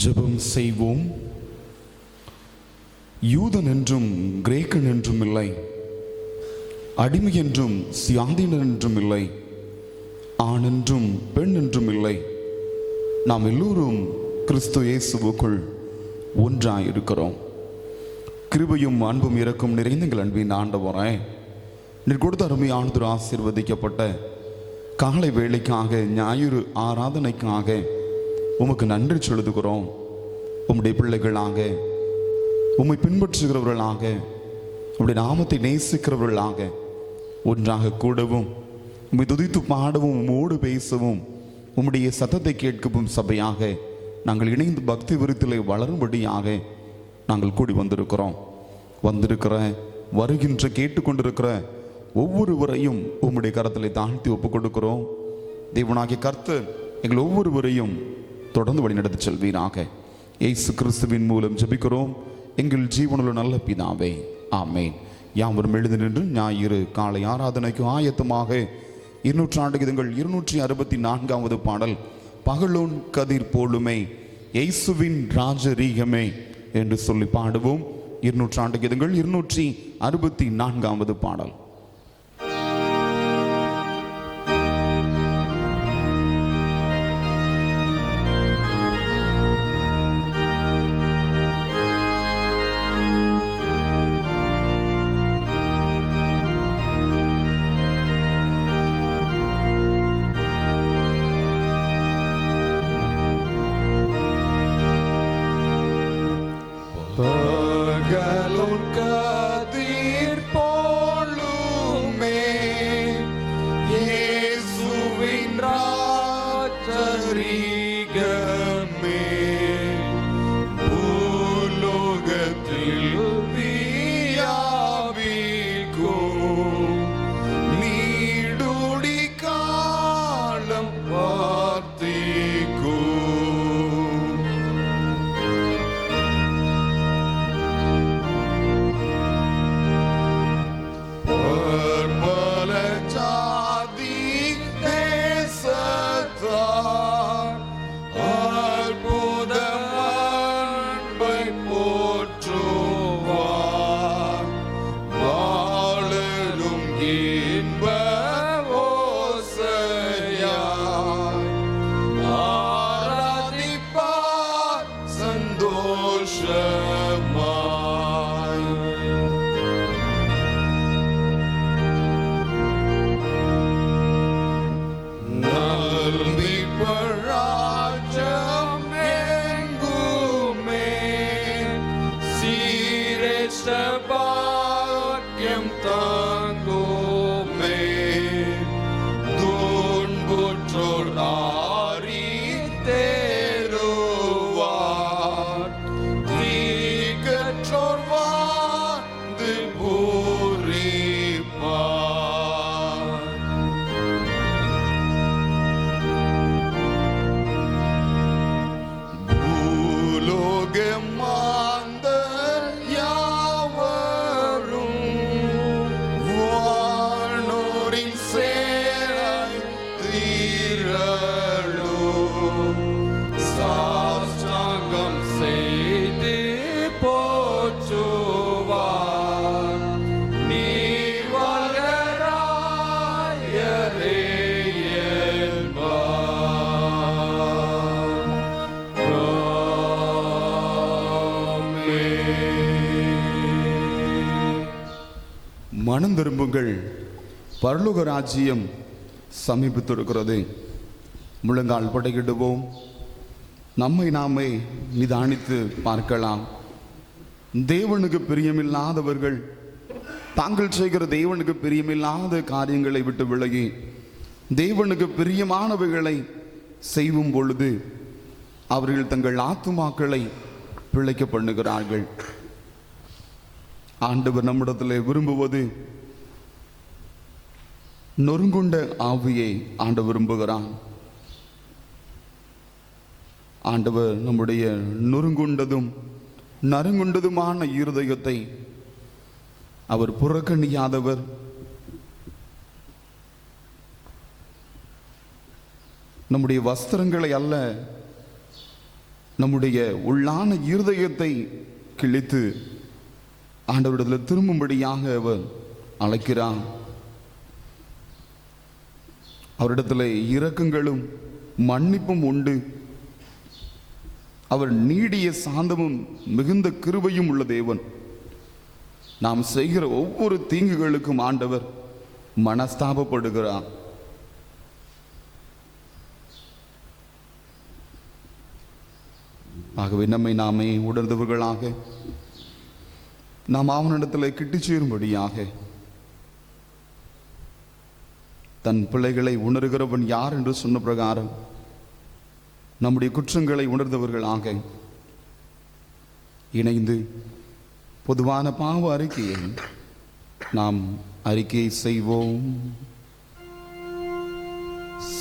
ஜெபம் செய்வோம். யூதன் என்றும் கிரேக்கன் என்றும் இல்லை, அடிமை என்றும் சுயாதீனர் என்றும் இல்லை, ஆண் என்றும் பெண் என்றும் இல்லை. நாம் எல்லோரும் கிறிஸ்து இயேசுவுக்குள் ஒன்றாயிருக்கிறோம். கிருபையும் அன்பும் இரக்கும் நிறைந்த எங்கள் அன்பின் ஆண்டவரே, நீர் கொடுத்த அருமையானதொரு ஆசீர்வதிக்கப்பட்ட காலை வேளைக்காக, ஞாயிறு ஆராதனைக்காக உமக்கு நன்றி செலுத்துகிறோம். உம்முடைய பிள்ளைகளாக, உம்மை பின்பற்றுகிறவர்களாக, உம்முடைய நாமத்தை நேசிக்கிறவர்களாக ஒன்றாக கூடவும், உம்மை துதித்து பாடவும், உம்மோடு பேசவும், உம்முடைய சத்தத்தை கேட்கவும் சபையாக நாங்கள் இணைந்து பக்தி விருத்திலே வளரும்படியாக நாங்கள் கூடி வந்திருக்கிற வருகின்ற கேட்டுக்கொண்டிருக்கிற ஒவ்வொருவரையும் உம்முடைய கரத்திலே தாழ்த்தி ஒப்புக் கொடுக்கிறோம். தேவனாகிய கர்த்தர் எங்கள் ஒவ்வொருவரையும் தொடர்ந்து வழிநடத்தி செல்வீராக. இயேசு கிறிஸ்துவின் மூலம் ஜெபிக்கிறோம் எங்கள் ஜீவனுள்ள நல்ல பிதாவே, ஆமேன். யாவரும் எழுந்து நின்று ஞாயிறு காலை ஆராதனைக்கு ஆயத்தமாக 200 கீதங்கள் 264வது பாடல், பகலோன் கதிர் போலுமே இயேசுவின் ராஜரீகமே என்று சொல்லி பாடுவோம். 200 கீதங்கள் 264வது பாடல். பகலோன் கதிர் போலுமே இயேசுவின் ராஜரீகமே, பூலோகத்தில் வியாபிக்கும் நீடுடி காலம் வார்த்திக்கும். மனம் திரும்புங்கள், பரலோக ராஜ்யம் சமீபித்திருக்கிறது. முழங்கால் படையிடுவோம். நம்மை நாமே நிதானித்து பார்க்கலாம். தேவனுக்கு பிரியமில்லாதவர்கள் தாங்கள் செய்கிற தேவனுக்கு பிரியமில்லாத காரியங்களை விட்டு விலகி தேவனுக்கு பிரியமானவைகளை செய்யும் பொழுது அவர்கள் தங்கள் ஆத்துமாக்களை பிழைக்க பண்ணுகிறார்கள். ஆண்டவர் நம்மிடத்தில் விரும்புவது நொறுங்குண்ட ஆவியை ஆண்டவர் விரும்புகிறான். ஆண்டவர் நம்முடைய நொறுங்குண்டதும் நறுங்குண்டதுமான இருதயத்தை அவர் புறக்கணியாதவர். நம்முடைய வஸ்திரங்களை அல்ல, நம்முடைய உள்ளான இருதயத்தை கிழித்து ஆண்டவரிடத்தில் திரும்பும்படியாக அவர் அழைக்கிறார். அவரிடத்தில் இரக்கங்களும் மன்னிப்பும் உண்டு. அவர் நீடிய சாந்தமும் மிகுந்த கிருபையும் உள்ள தேவன். நாம் செய்கிற ஒவ்வொரு தீங்குகளுக்கும் ஆண்டவர் மனஸ்தாபப்படுகிறார். ஆகவே நம்மை நாமே உணர்ந்தவர்களாக நாம் அவனிடத்தில் கிட்டி சேரும்படியாக தன் பிள்ளைகளை உணர்கிறவன் யார் என்று சொன்ன பிரகாரம் நம்முடைய குற்றங்களை உணர்ந்தவர்களாக இணைந்து பொதுவான பாவ அறிக்கையை நாம் அறிக்கை செய்வோம்.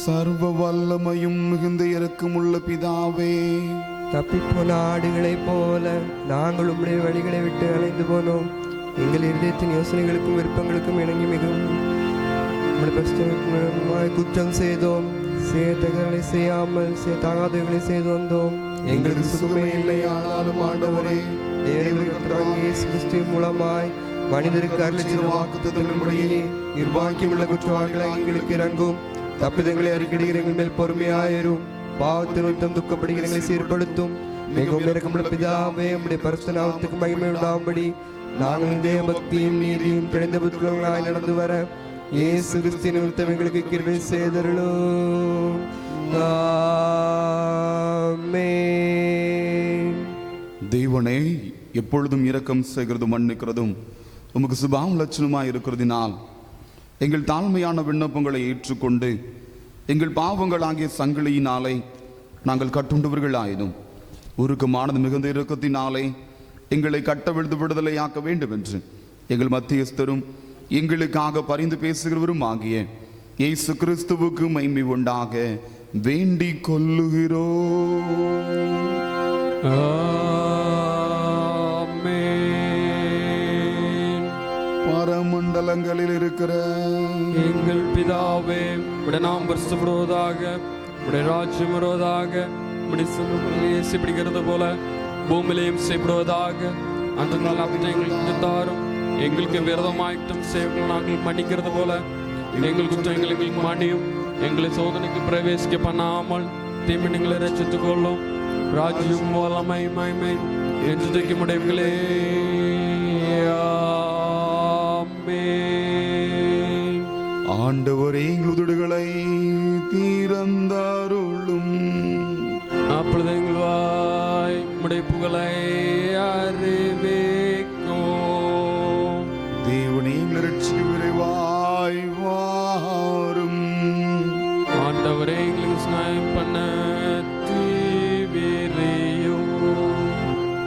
சர்வ வல்லமையும் மிகுந்த இரக்கமுள்ள பிதாவே, தப்பிப்போன ஆடுகளைப் போல நாங்கள் உம்முடைய வழிகளை விட்டு அலைந்து போனோம். எங்கள் இருதயத்தின் யோசனைகளுக்கும் விருப்பங்களுக்கும் இணங்கி மிகவும் குற்றம் செய்தோம். செய்யத்தகவலை செய்யாமல் செய்யத்தாகாதவர்களை செய்து வந்தோம். எங்களுக்கு சுகமே இல்லை. ஆனாலும் ஆண்டவரே, இயேசு கிறிஸ்துவின் மூலமாய் மனிதருக்கு அருளிச்சிற வாக்குத்தத்தங்களின்படியே நிர்வாகியமுள்ள குற்றவாளிகளை எங்களுக்கு இறங்கும். தப்பிதங்களை அறிக்கையிடுகிற எங்கள் மேல் பொறுமையாயிரும். பாவத்தின் நிமித்தம் துக்கப்படுகிற எங்களை சீர்படுத்தும். மிகவும் இரக்கமுள்ள பிதாவே, உம்முடைய பரிசுத்த நாமத்துக்கு மகிமை உண்டாகும்படி நாங்கள் தேவ பக்தியும் நீதியும் பிழைந்த புத்திரங்களாய் நடந்து வர இயேசு கிறிஸ்துவின் நிமித்தம் எங்களுக்கு கிருபை செய்தருளும். ஆமென். தேவனே, எப்பொழுதும் இரக்கம் செய்கிறதும் மன்னிக்கிறதும் உமக்கு சுபாவ லட்சணமாய் இருக்கிறதினால் எங்கள் தாழ்மையான விண்ணப்பங்களை ஏற்றுக்கொண்டு எங்கள் பாவங்களாகிய சங்கிலியினாலே நாங்கள் கட்டுண்டவர்களாயினும் உருக்கமானது மிகுந்த இரக்கத்தினாலே எங்களை கட்டவிழ்ந்து விடுதலையாக்க வேண்டும் என்று எங்கள் மத்தியஸ்தரும் எங்களுக்காக பரிந்து பேசுகிறவரும் ஆகிய இயேசு கிறிஸ்துவுக்கு மகிமை உண்டாக வேண்டிக் கொள்ளுகிறோம். பரமண்டலங்களில் இருக்கிற எங்கள் பிதாவே, உடைய நாம் பரிசுத்தப்படுவதாக, உடைய ராஜ்யம் வருவதாக, உடைய சித்தம் செய்யப்படுகிறது போல பூமியிலையும் செய்யப்படுவதாக. அந்த நாள் அப்பத்தை எங்களுக்கு தாரும். எங்களுக்கு விரதமாயிட்டும் செய்வர்கள் நாங்கள் மன்னிக்கிறது போல எங்கள் குற்றங்கள் எங்களுக்கு மன்னியும். எங்களை சோதனைக்கு பிரவேசிக்க பண்ணாமல் தீமைகளை ரட்சித்துக் கொள்ளும். ராஜ்யம் வல்லமை மகிமை என்றைக்கு முடிவுகளே. ஆண்டவரே, எங்கள் உதடுகளை தீரந்தாருளும். அப்பொழுது எங்கள் வாய் உம்முடைய புகழை அறிவிக்கும். தேவனே, எங்கள் ரட்சிக்க விரைவாய் வாரும். ஆண்டவரே, எங்களுக்கு ஸ்நாயம் பண்ண தீவிரையும்.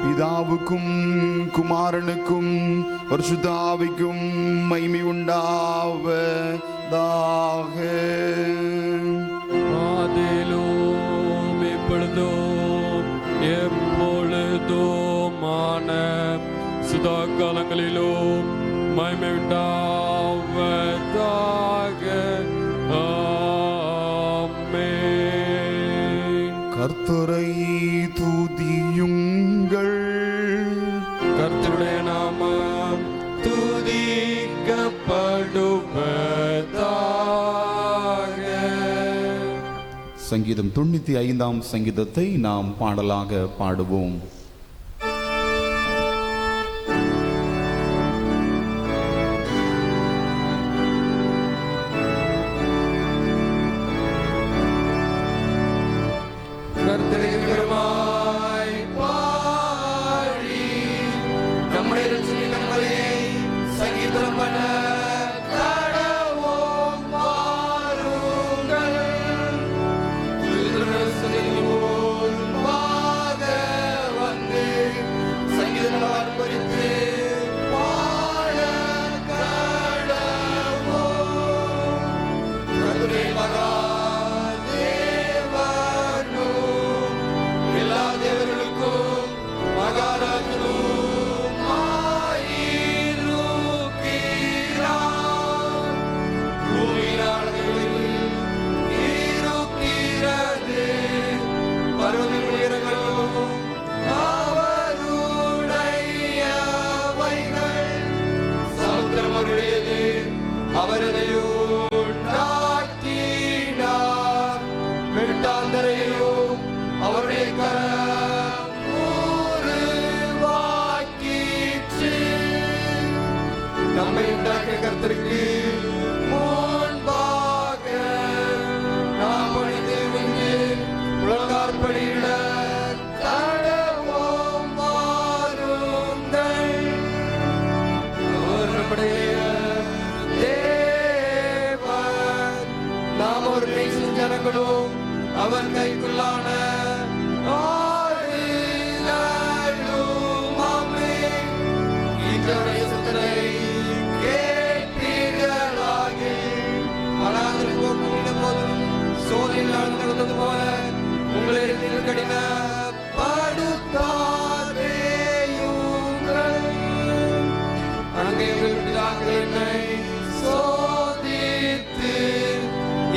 பிதாவுக்கும் குமாரனுக்கும் பரிசுத்த ஆவிக்கும் மகிமை உண்டாவதாக. ஆதியிலும் இப்பொழுதும் எப்பொழுதுமான சதா காலங்களிலும் மகிமை உண்டாவதாக. ஆமென். கர்த்தரை துதியுங்கள். கர்த்தருடைய நாமம் துதிக்கப்படுவதாக. சங்கீதம் 95ஆம் சங்கீதத்தை நாம் பாடலாக பாடுவோம். வாருங்கள்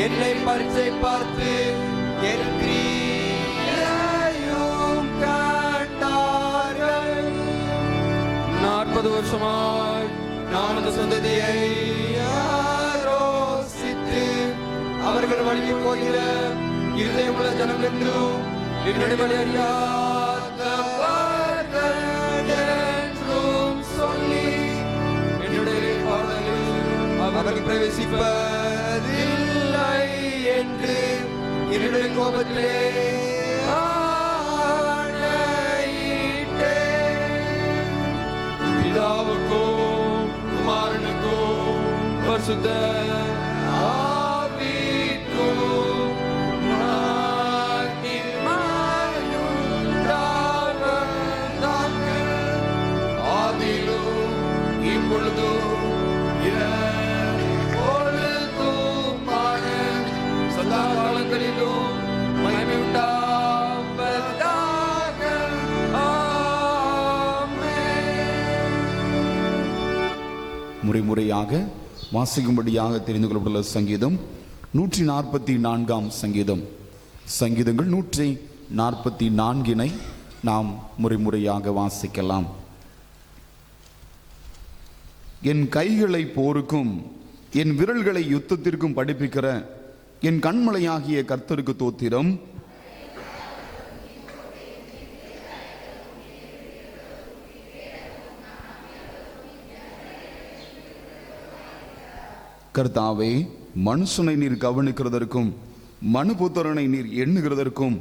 என்னை பரீட்சை பார்த்து என் கிரியையும் கண்டார்கள். 40 வருஷமாய் நான் அந்த சந்ததியை ஆரோசித்து அவர்கள் வழிக்கு போகிற இருதயமுள்ள ஜனம் என்றும் என்னுடைய வழி அறியாதவர்கள் என்றும் சொல்லி என்னுடைய பாதையில் அவர்கள் பிரவேசிப்பதில்லை என்று என்னுடைய கோபத்திலே பிதாவுக்கும் குமாரனுக்கும் பரிசுத்த ஆவிக்கும் மகிமையுண்டாவதாக ஆதியிலும் இப்பொழுதும் எப்பொழுதுமான சதா காலங்களிலும் மகிமை உண்டாவதாக. முறைமுறையாக வாசிக்கும்படியாக தெரிந்து கொள்ளப்பட்டுள்ள சங்கீதம் 144 சங்கீதம். சங்கீதங்கள் 144 நாம் முறைமுறையாக வாசிக்கலாம். என் கைகளை போருக்கும் என் விரல்களை யுத்தத்திற்கும் படிப்பிக்கிற என் கண்மலையாகிய கர்த்தருக்கு தோத்திரம். கர்த்தாவே, மனுஷனை நீர் கவனிக்கிறதற்கும் மனுபுத்திரனை நீர் எண்ணுகிறதற்கும்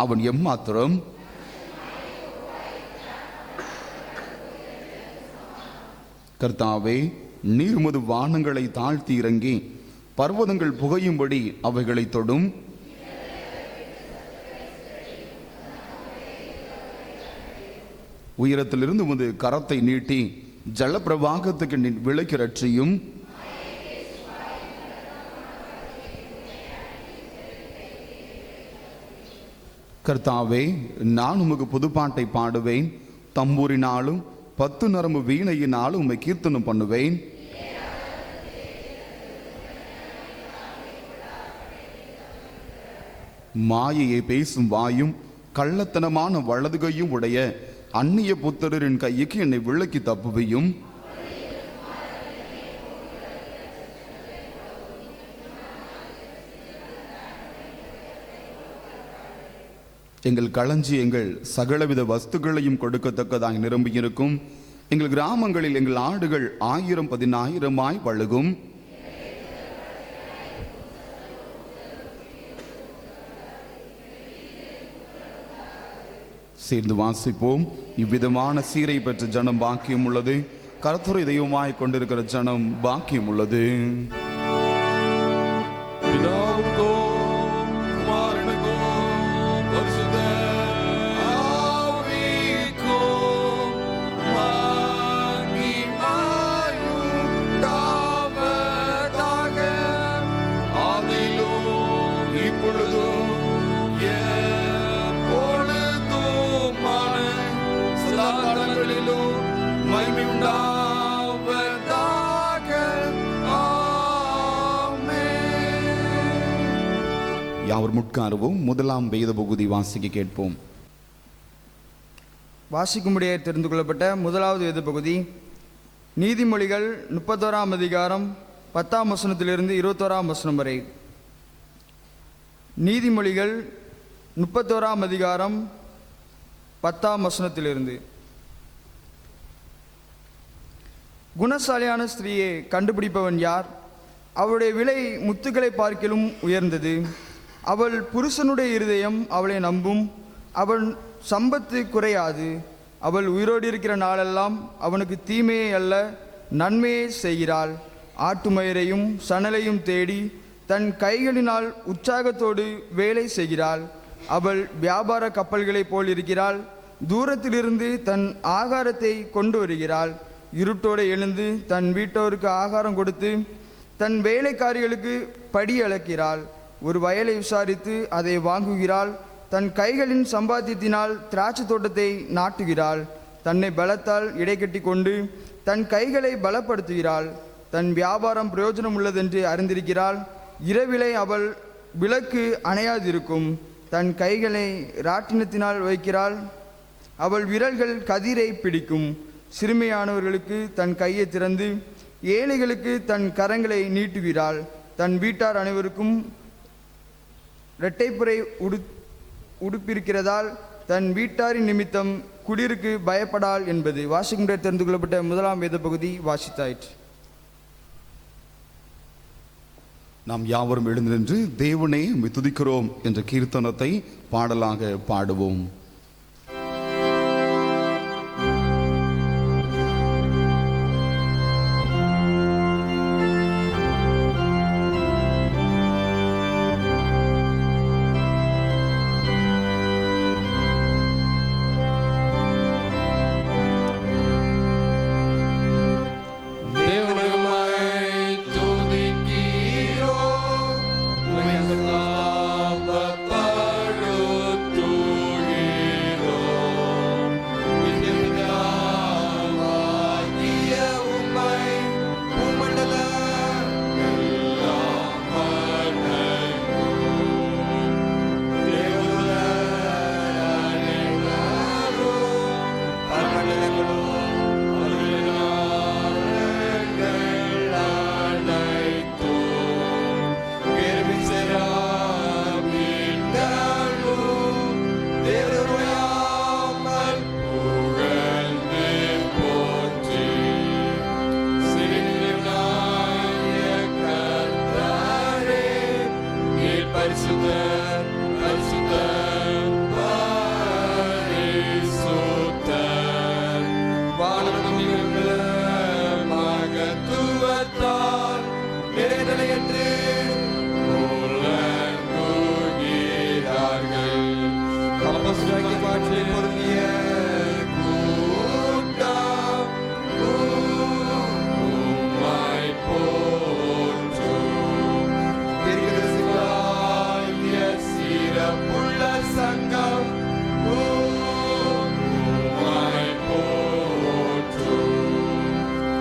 அவன் எம்மாத்திரம்? கர்த்தாவே, நீர் உமது வானங்களை தாழ்த்தி இறங்கி பர்வதங்கள் புகையும்படி அவைகளை தொடும். உயரத்திலிருந்து உமது கரத்தை நீட்டி ஜலப்பிரவாகத்துக்கு விளக்கி ரட்சியும். கர்த்தாவே, நான் உமக்கு புதுப்பாட்டை பாடுவேன். தம்பூரினாலும் 10 நரம்பு வீணையினாலும் உம்மை கீர்த்தனம் பண்ணுவேன். மாயையை பேசும் வாயும் கள்ளத்தனமான வலதுகையும் உடைய அந்நிய புத்திரரின் கைக்கு என்னை விளக்கி தப்புவையும். எங்கள் களஞ்சியங்கள் சகலவித வஸ்துக்களையும் கொடுக்கத்தக்கதாய் நிரம்பியிருக்கும். எங்கள் கிராமங்களில் எங்கள் ஆடுகள் 1000-10,000 வழுகும். சேர்ந்து வாசிப்போம். இவ்விதமான சீரை பெற்ற ஜனம் பாக்கியம் உள்ளது. கர்த்தரை தெய்வமாய் கொண்டிருக்கிற ஜனம் பாக்கியம் உள்ளது. யாவர் முட்காருவோம். முதலாம் வேத பகுதி வாசிக்க கேட்போம். வாசிக்கும்படியே தெரிந்து கொள்ளப்பட்ட முதலாவது வேத பகுதி நீதிமொழிகள் 31 அதிகாரம் 10 வசனத்திலிருந்து 21 வசனம் வரை. நீதிமொழிகள் 31 அதிகாரம் 10 வசனத்திலிருந்து. குணசாலியான ஸ்திரீயை கண்டுபிடிப்பவன் யார்? அவளுடைய விலை முத்துக்களை பார்க்கிலும் உயர்ந்தது. அவள் புருஷனுடைய இருதயம் அவளை நம்பும். அவள் சம்பத்து குறையாது. அவள் உயிரோடு இருக்கிற நாளெல்லாம் அவனுக்கு தீமையை அல்ல நன்மையை செய்கிறாள். ஆட்டுமயிரையும் சணலையும் தேடி தன் கைகளினால் உற்சாகத்தோடு வேலை செய்கிறாள். அவள் வியாபார கப்பல்களைப் போல் இருக்கிறாள். தூரத்திலிருந்து தன் ஆகாரத்தை கொண்டு வருகிறாள். இருட்டோடு எழுந்து தன் வீட்டோருக்கு ஆகாரம் கொடுத்து தன் வேலைக்காரிகளுக்கு படி அளக்கிறாள். ஒரு வயலை விசாரித்து அதை வாங்குகிறாள். தன் கைகளின் சம்பாத்தியத்தினால் திராட்சை தோட்டத்தை நாட்டுகிறாள். தன்னை பலத்தால் இடைக்கட்டி கொண்டு தன் கைகளை பலப்படுத்துகிறாள். தன் வியாபாரம் பிரயோஜனம் உள்ளதென்று அறிந்திருக்கிறாள். இரவிலே அவள் விளக்கு அணையாதிருக்கும். தன் கைகளை ராட்டினத்தினால் வைக்கிறாள். அவள் விரல்கள் கதிரை பிடிக்கும். சிறுமையானவர்களுக்கு தன் கையை திறந்து ஏழைகளுக்கு தன் கரங்களை நீட்டுகிறாள். தன் வீட்டார் அனைவருக்கும் இரட்டைப்புரை உடுப்பிருக்கிறதால் தன் வீட்டாரின் நிமித்தம் குளிருக்கு பயப்படாள் என்பது. வாசிக்கின்ற தெரிந்து கொள்ளப்பட்ட முதலாம் வேத பகுதி வாசித்தாயிற்று. நாம் யாவரும் எழுந்து நின்று தேவனே உம்மை துதிக்கிறோம் என்ற கீர்த்தனத்தை பாடலாக பாடுவோம்.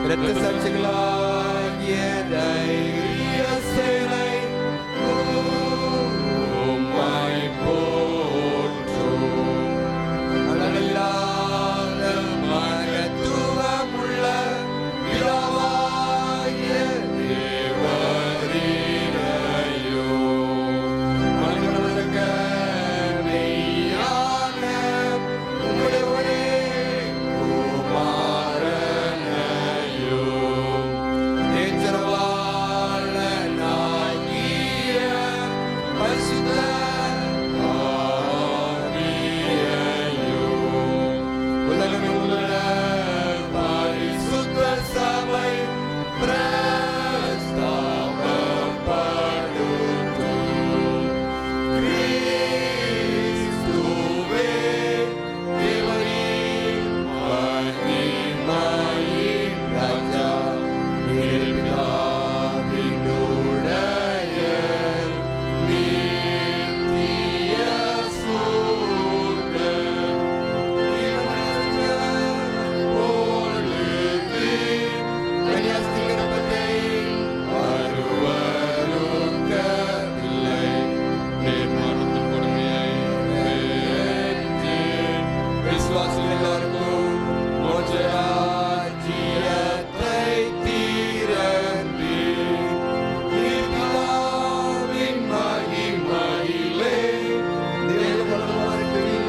இரத்த சாட்சிகளாகிய தைரிய சேனை உம்மை போற்றும். அளவில்லாத மகத்துவமுள்ள பிதாவாகிய தேவரீரையோ மனிதனுக்கு மெய்யான உம்முடைய ஒரே குமாரனையோ நேச்சரவாளனாகிய பரிசுத்த ஆவியையோ உலகமுள்ள பரிசுத்த சபை பிரஸ்தாபப்படுத்தும். கிறிஸ்துவே தேவனின் மகிமையின் ராஜா, பிதாவினுடைய நித்திய சூரன், பொழுது கன்னியாஸ்திரிகப்பட்டை வருவருக்கவில்லை. நிர்மாணத்தின் கொடுமையை வென்று விசுவாசிகள் எல்லாருக்கும் மோட்ச ராஜ்யத்தை திறந்து பிதாவின் மகிமையிலே தேவவல்லவரில்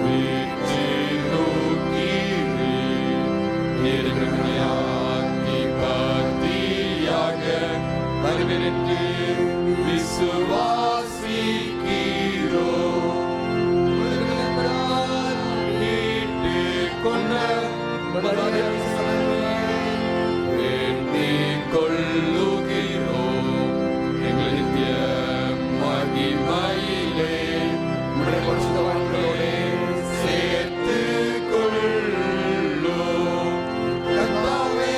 வீற்றிருக்கிறீர். நிர்மலையாதிபதியாக வருவதென்று விசுவாசிக்கிறோம். உலகெல்லாம் மீட்டுக் கொண்ட வேண்டிக் கொள்ளுகிறோம். எங்கள் நித்திய மகிமையிலே உம்முடைய பரிசுத்தவான்களோடே சேர்த்துக் கொள்ளும். கர்த்தாவே,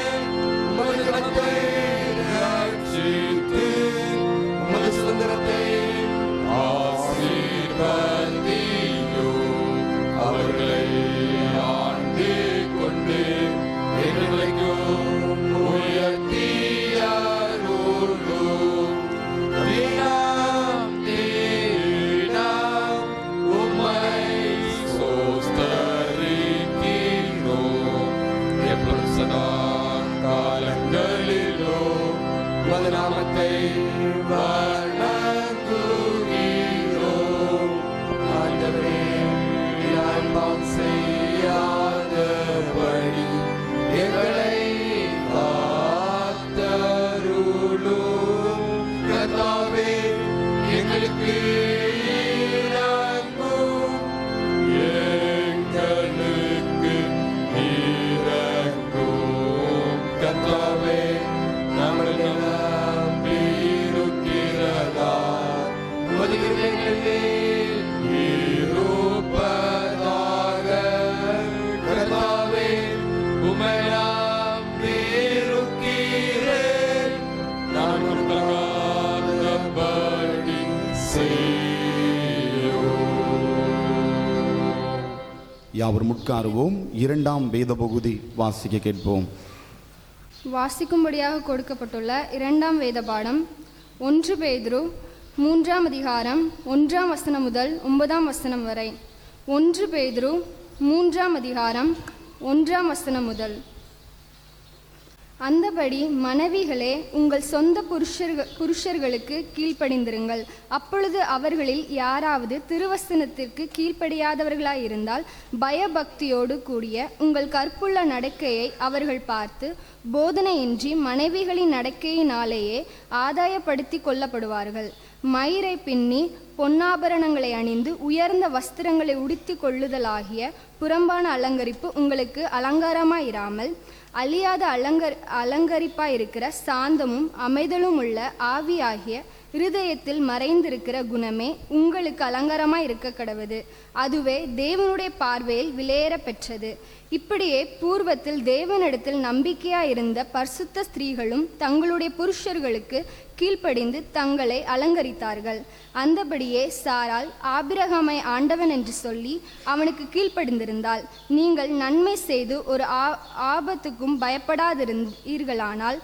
யாவரும் உட்காருவோம். 2ஆம் வேத பகுதி வாசிக்க கேட்போம். வாசிக்கும்படியாக கொடுக்கப்பட்டுள்ள 2ஆம் வேத பாடம் 1 பேதுரு 3ஆம் அதிகாரம் 1ஆம் வசனம் முதல் 9ஆம் வசனம் வரை. 1 பேதுரு 3ஆம் அதிகாரம் 1ஆம் வசனம் முதல். அந்தபடி மனைவிகளே உங்கள் சொந்த புருஷர்களுக்கு கீழ்ப்படிந்திருங்கள். அப்பொழுது அவர்களில் யாராவது திருவசனத்திற்கு கீழ்ப்படியாதவர்களாயிருந்தால் பயபக்தியோடு கூடிய உங்கள் கற்புள்ள நடக்கையை அவர்கள் பார்த்து போதனையின்றி மனைவிகளின் நடக்கையினாலேயே ஆதாயப்படுத்தி கொள்ளப்படுவார்கள். மயிரை பின்னி பொன்னாபரணங்களை அணிந்து உயர்ந்த வஸ்திரங்களை உடுத்தி கொள்ளுதலாகிய புறம்பான அலங்கரிப்பு உங்களுக்கு அலங்காரமாயிராமல் அழியாத அலங்கரிப்பாயிருக்கிற சாந்தமும் அமைதலும் உள்ள ஆவியாகிய இருதயத்தில் மறைந்திருக்கிற குணமே உங்களுக்கு அலங்காரமாய் இருக்க கடவது. அதுவே தேவனுடைய பார்வையில் விலையேற பெற்றது. இப்படியே பூர்வத்தில் தேவனிடத்தில் நம்பிக்கையாயிருந்த பரிசுத்த ஸ்திரீகளும் தங்களுடைய புருஷர்களுக்கு கீழ்ப்படிந்து தங்களை அலங்கரித்தார்கள். அந்தபடியே சாராள் ஆபிரகாமை ஆண்டவன் என்று சொல்லி அவனுக்கு கீழ்ப்படிந்திருந்தாள். நீங்கள் நன்மை செய்து ஒரு ஆபத்துக்கும் பயப்படாதிருந்தீர்களானால்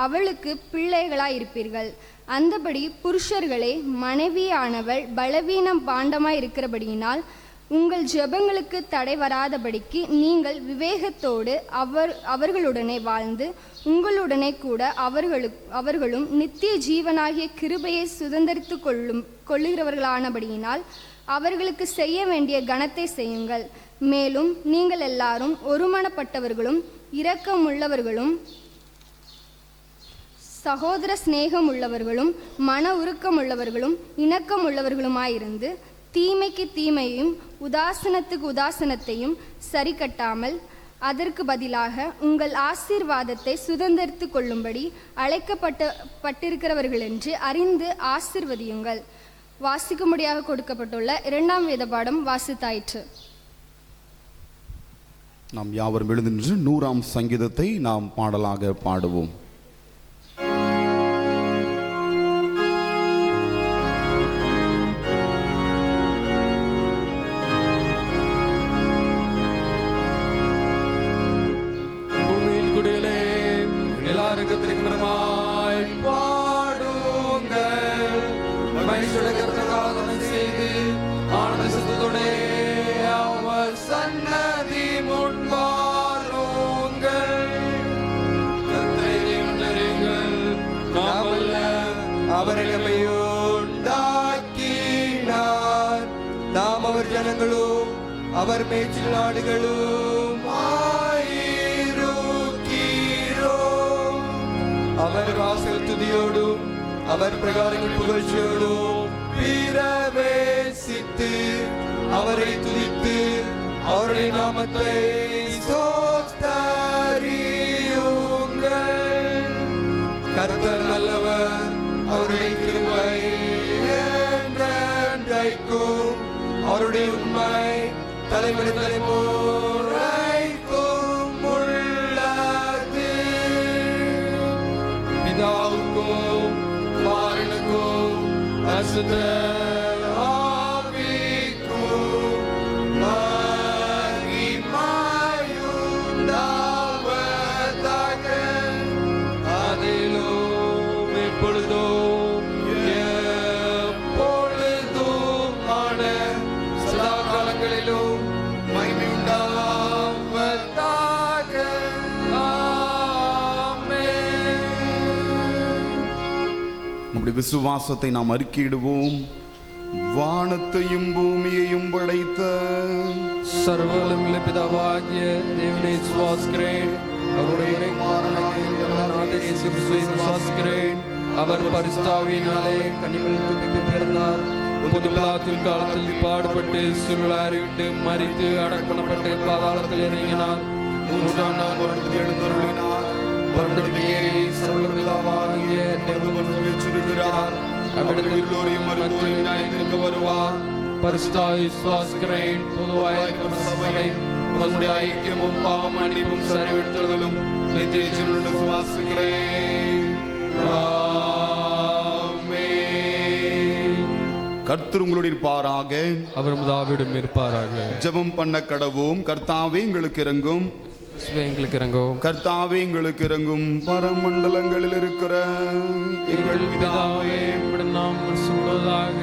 அவளுக்கு பிள்ளைகளாயிருப்பீர்கள். அந்தபடி புருஷர்களே, மனைவியானவள் பலவீனம் பாண்டமாய் இருக்கிறபடியினால் உங்கள் ஜெபங்களுக்கு தடை வராதபடிக்கு நீங்கள் விவேகத்தோடு அவர்களுடனே வாழ்ந்து உங்களுடனே கூட அவர்களும் நித்திய ஜீவனாகிய கிருபையை சுதந்தரித்து கொள்ளுகிறவர்களானபடியினால் அவர்களுக்கு செய்ய வேண்டிய கனத்தை செய்யுங்கள். மேலும் நீங்கள் எல்லாரும் ஒருமனப்பட்டவர்களும் இரக்கமுள்ளவர்களும் சகோதர சிநேகம் உள்ளவர்களும் மன உருக்கமுள்ளவர்களும் இணக்கம் உள்ளவர்களுமாயிருந்து தீமைக்கு தீமையும் உதாசனத்துக்கு உதாசனத்தையும் சரி கட்டாமல் அதற்கு பதிலாக உங்கள் ஆசீர்வாதத்தை சுதந்திரித்து கொள்ளும்படி அழைக்கப்பட்டிருக்கிறவர்கள் என்று அறிந்து ஆசீர்வதியுங்கள். வாசிக்கும்படியாக கொடுக்கப்பட்டுள்ள 2ஆம் வேத பாடம் வாசித்தாயிற்று. நாம் யாவரும் எழுந்து நின்று 100ஆம் சங்கீதத்தை நாம் பாடலாக பாடுவோம். நாம் அவர் ஜனங்களும் அவர் மேய்ச்சல் நாடுகளும் அவர் வாசல் துதியோடும் அவர் பிரகாரங்கள் புகழ்ச்சியோடும் பிரவேசித்து அவரை துதித்து அவருடைய நாமத்தை ஸ்தோத்தரியுங்கள். கர்த்தர் நல்லவர், அவருடைய கிருபை என்றென்றைக்கும், அவருடைய உண்மை தலைமுறை தலைமுறைக்கும் உள்ளது. பிதாவுக்கும் குமாரனுக்கும் பரிசுத்த ஆவிக்கும் மகிமையுண்டாவதாக. அதிலும் எப்பொழுதும் எப்பொழுதுமான சதா காலங்களிலும் மகிமையுண்டாவதாக. நம்முடைய விசுவாசத்தை நாம் அறிக்கையிடுவோம். வானத்தையும் பூமியையும் படைத்த சர்வவல்லமையுள்ள பிதாவாகிய தேவனை விசுவாசிக்கிறேன். அவருடைய குமாரனாகிய இயேசு கிறிஸ்துவை விசுவாசிக்கிறேன். அவர் பரிசுத்தாவியினாலே கன்னிமரியாளுக்கு பிறந்தார். பொதுப்பிலாத்தின் காலத்தில் பாடுபட்டு சிலுவையில் விட்டு மரித்து அடக்கப்பட்டு பாதாளத்தில் இறங்கினார். 3ஆம் நாள் எழுந்தருளினார். ஏறி சர்வபிதாவாகிய தேவன் வீற்றிருக்கிறார். அவ்விடத்தில் வருவார். பரிசுத்தாய் விசுவாசிக்கிறேன். பொதுவாய் சபை ஐக்கியமும் பாவம் மன்னிப்பும் சரிவிடுதலும் நித்திய ஜீவனுடன் விசுவாசிக்கிறேன். கர்த்தர் உங்களோடு இருப்பாராக. அவர் முதாவிடம் இருப்பாராக. ஜெபம் பண்ண கடவோம். கர்த்தாவே எங்களுக்கு இறங்கும். எங்களுக்கு இறங்கும். கர்த்தாவே எங்களுக்கு இறங்கும். பரமண்டலங்களில் இருக்கிற எங்கள் பிதாவே, உம்முடைய நாமம் பரிசுத்தப்படுவதாக,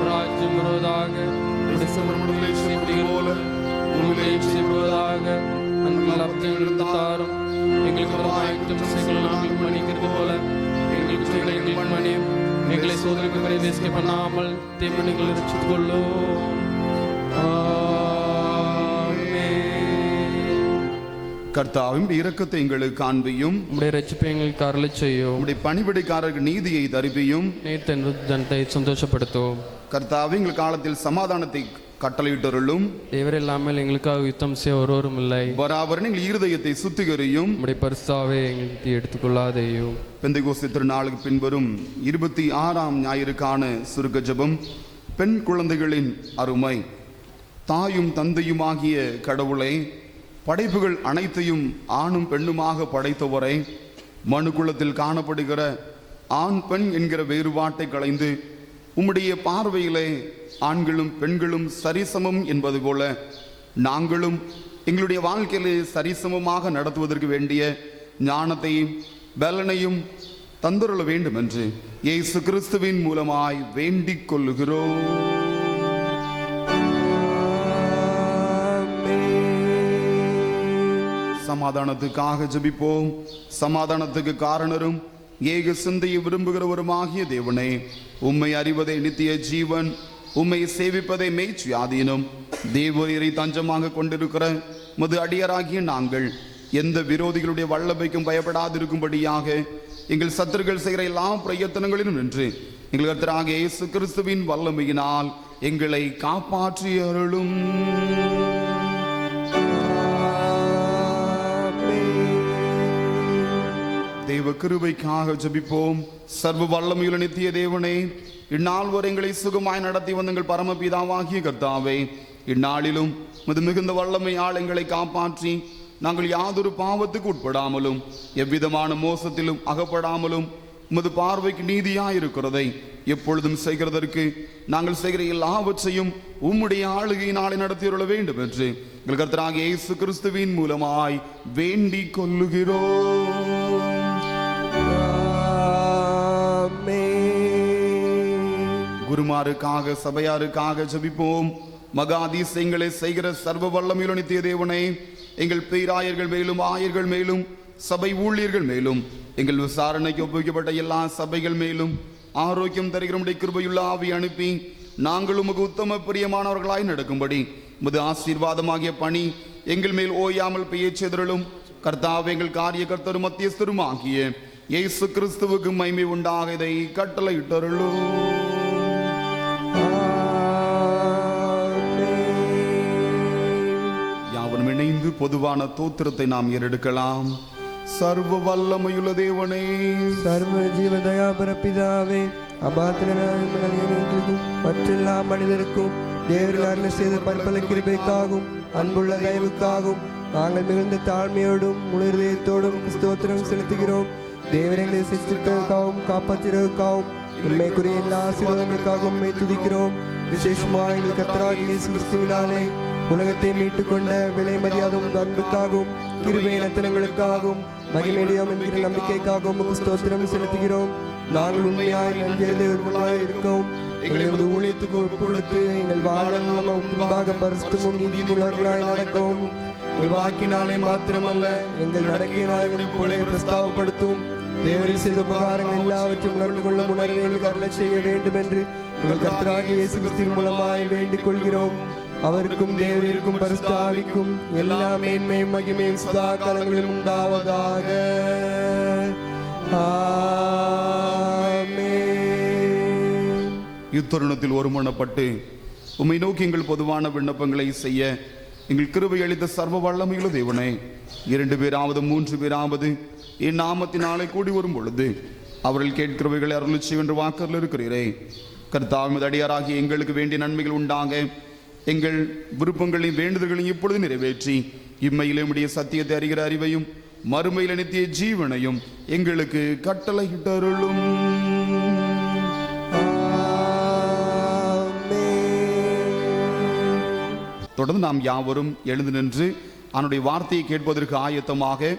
ராஜ்யம் வருவதாக, போல உங்களையும் செய்வதாக. அன்பில் அர்த்தங்கள் தாரும். எங்களுக்கு நாங்கள் மன்னிக்கிறது போல எங்களுக்கு மன்னியும். எங்களை சோதனைக்கு பிரவேசிக்க பண்ணாமல் தீமைகளை ரட்சித்துக் கொள்ளும். கர்த்தாவின் இரக்கத்தை எங்களுக்கு காண்பியும். உம்முடைய ரட்சிப்பை எங்களுக்கு அருளச் செய்யும். உம்முடைய பணிவிடைக்காரருக்கு நீதியை தருப்பியும். நேர்த்த ஜனத்தை சந்தோஷப்படுத்தும். கர்த்தாவே எங்கள் காலத்தில் சமாதானத்தை கட்டளையிட்டருளும். தேவர் இல்லாமல் எங்களுக்காக யுத்தம் செய்ய ஒருவரும் இல்லை. பராபரன் எங்கள் இருதயத்தை சுத்திகரியும். உம்முடைய பரிசாவே எங்களுக்கு எடுத்துக்கொள்ளாதையும். பெந்தைகோஸ்து திருநாளுக்கு பின்வரும் 26ஆம் ஞாயிறுக்கான சுருக்க ஜெபம். பெண் குழந்தைகளின் அருமை. தாயும் தந்தையுமாகிய கடவுளை, படைப்புகள் அனைத்தையும் ஆணும் பெண்ணுமாக படைத்தவரை, மனுக்குலத்தில் காணப்படுகிற ஆண் பெண் என்கிற வேறுபாட்டை களைந்து உம்முடைய பார்வையிலே ஆண்களும் பெண்களும் சரிசமம் என்பது போல நாங்களும் எங்களுடைய வாழ்க்கையிலே சரிசமமாக நடத்துவதற்கு வேண்டிய ஞானத்தையும் பலனையும் தந்துருள வேண்டும் என்று இயேசு கிறிஸ்துவின் மூலமாய் வேண்டிக் கொள்ளுகிறோம். சமாதானத்துக்காக ஜெபிப்போம். சமாதானத்துக்கு காரணரும் ஏக சிந்தையை விரும்புகிறவருமாகிய தேவனே, உம்மை அறிவதே நித்திய ஜீவன், உம்மை சேவிப்பதை மெய்ச்சுயாதீனம். தேவரை தஞ்சமாக கொண்டிருக்கிற மது அடியராகிய நாங்கள் எந்த விரோதிகளுடைய வல்லமைக்கும் பயப்படாதிருக்கும்படியாக எங்கள் சத்துருக்கள் செய்கிற எல்லா பிரயத்தனங்களிலும் நின்று எங்கள் கர்த்தராகிய இயேசு கிறிஸ்துவின் வல்லமையினால் எங்களை காப்பாற்றி அருளும். தேவ கிருபைக்காக ஜெபிப்போம். சர்வ வல்லமையுள்ள நித்திய தேவனே, இந்நாள் வரை எங்களை சுகமாய் நடத்தி வந்த எங்கள் பரமபிதாவாகிய கர்த்தாவே, இந்நாளிலும் முது மிகுந்த வல்லமையால் எங்களை காப்பாற்றி நாங்கள் யாதொரு பாவத்துக்கு உட்படாமலும் எவ்விதமான மோசத்திலும் அகப்படாமலும் உமது பார்வைக்கு நீதியாயிருக்கிறதை எப்பொழுதும் செய்கிறதற்கு நாங்கள் செய்கிற எல்லாவற்றையும் உம்முடைய ஆளுகையினாலே நடத்தியுள்ள வேண்டும் என்று எங்கள் கர்த்தராகிய இயேசு கிறிஸ்துவின் மூலமாய் வேண்டிக் கொள்ளுகிறோம். குருமாருக்காக சபையாருக்காக ஜெபிப்போம். மகாதிசயங்களை செய்கிற சர்வ வல்லமையுள்ள நித்திய தேவனே, எங்கள் பேராயர்கள் மேலும் ஆயர்கள் மேலும் சபை ஊழியர்கள் மேலும் எங்கள் விசாரணைக்கு ஒப்புவிக்கப்பட்ட எல்லா சபைகள் மேலும் ஆரோக்கியம் தருகிற கிருபையுள்ள ஆவி அனுப்பி நாங்கள் உமக்கு உத்தம பிரியமானவர்களாய் நடக்கும்படி உமது ஆசீர்வாதமாகிய பணி எங்கள் மேல் ஓயாமல் பெய்யச் செய்தருளும். கர்த்தாவே, எங்கள் காரிய கர்த்தரும் மத்தியஸ்தரும் ஆகிய இயேசு கிறிஸ்துவுக்கு மகிமை உண்டாக இதை கட்டளையிட்டருளும். யாவரும் இணைந்து பொதுவான தோத்திரத்தை நாம் ஏறெடுக்கலாம். சர்வ வல்லமையுள்ள தேவனே, சர்வ ஜீவ தயாபர பிதாவே, அபாத்திரங்களுக்கும் மற்றெல்லா மனிதருக்கும் தேவர்கள் அருள் செய்த பற்பல கிருபைக்காகவும் அன்புள்ள தயவுக்காகவும் நாங்கள் மிகுந்த தாழ்மையோடும் முழு இதயத்தோடும் ஸ்தோத்திரம் செலுத்துகிறோம். தேவர்களை சிருஷ்டிப்பதற்காகவும் காப்பாற்றுவதற்காகவும் உண்மைக்குரிய எல்லா ஆசீர்வாதங்களுக்காகவும் துதிக்கிறோம். விசேஷமாக எங்கள் கர்த்தராகிய இயேசு கிறிஸ்துவினாலே உலகத்தை மீட்டுக் கொண்ட விலை மரியாதும் அன்புக்காகவும் கிருபை நத்தனங்களுக்காகவும் மகிமையிடம் என்கிற நம்பிக்கைக்காகவும் ஸ்தோத்திரம் செலுத்துகிறோம். நாங்கள் உண்மையாய் நன்றியுள்ளவர்களாய் இருக்கவும் எங்களது ஊழியத்துக்கு ஒப்புக்கொடுத்து எங்கள் வாழ்வாக பரிசுத்தமும் நீதியுள்ளவர்களாய் நடக்கவும் உங்கள் வாக்கினாலே மாத்திரமல்ல எங்கள் நடக்கையினாலும் போல பிரஸ்தாவப்படுத்தும். தேவரில் செய்த உபகாரங்கள் எல்லாவற்றையும் உணர்ந்து கொள்ள உணர்வை அருளச் செய்ய வேண்டும் என்று உங்கள் கர்த்தராகிய இயேசு கிறிஸ்துவின் மூலமாய் வேண்டிக் கொள்கிறோம். அவருக்கும் தேவரிற்கும் பரிசுத்த ஆவிக்கும் எல்லா மேன்மையும் மகிமையும் சதா காலங்களிலும் உண்டாவதாக. இத்தருணத்தில் ஒருமனப்பட்டு உம்மை நோக்கி எங்கள் பொதுவான விண்ணப்பங்களை செய்ய எங்கள் கிருபை அளித்த சர்வ வல்லமையுள்ள தேவனே, 2 பேராவது 3 பேராவது என் நாமத்தினாலே கூடி வரும் பொழுது அவர்கள் கேட்கிறவைகளை அருளிச்சி என்று வாக்கரில் இருக்கிறீரே. கர்த்தாவின் அடியாராகி எங்களுக்கு வேண்டிய நன்மைகள் உண்டாக எங்கள் விருப்பங்களையும் வேண்டுதல்களையும் இப்பொழுது நிறைவேற்றி இம்மையிலே உடைய சத்தியத்தை அறிகிற அறிவையும் மறுமையில நித்திய ஜீவனையும் எங்களுக்கு கட்டளையிட்டருளும். தொடர்ந்து நாம் யாவரும் எழுந்து நின்று அவனுடைய வார்த்தையை கேட்பதற்கு ஆயத்தமாக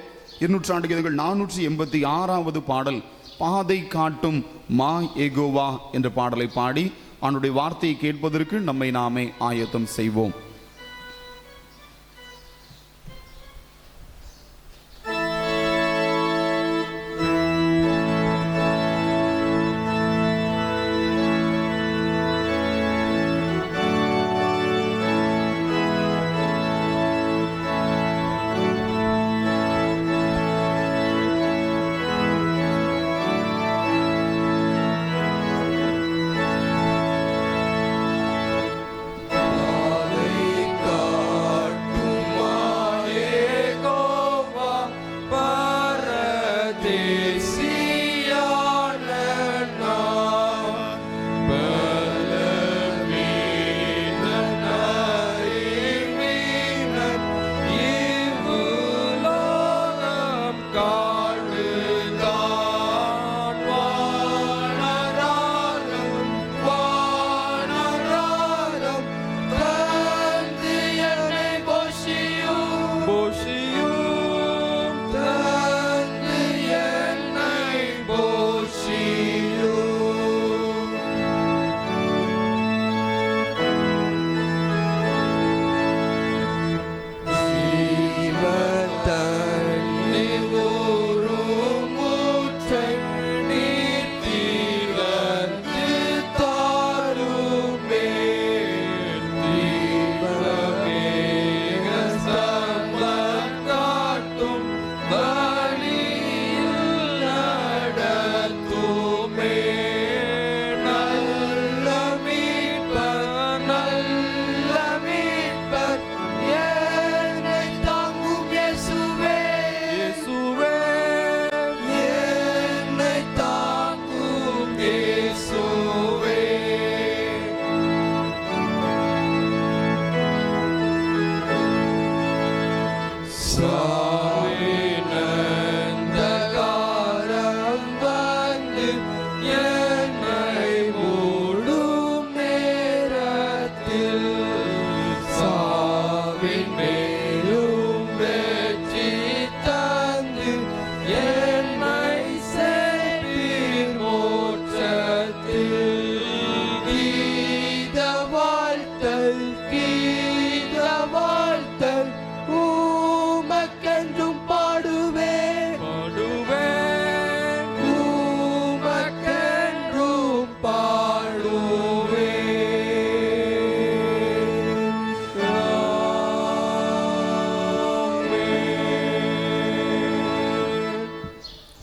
486வது பாடல் பாதை காட்டும் மா ஏகோவா என்ற பாடலை பாடி அவனுடைய வார்த்தையை கேட்பதற்கு நம்மை நாமே ஆயத்தம் செய்வோம்.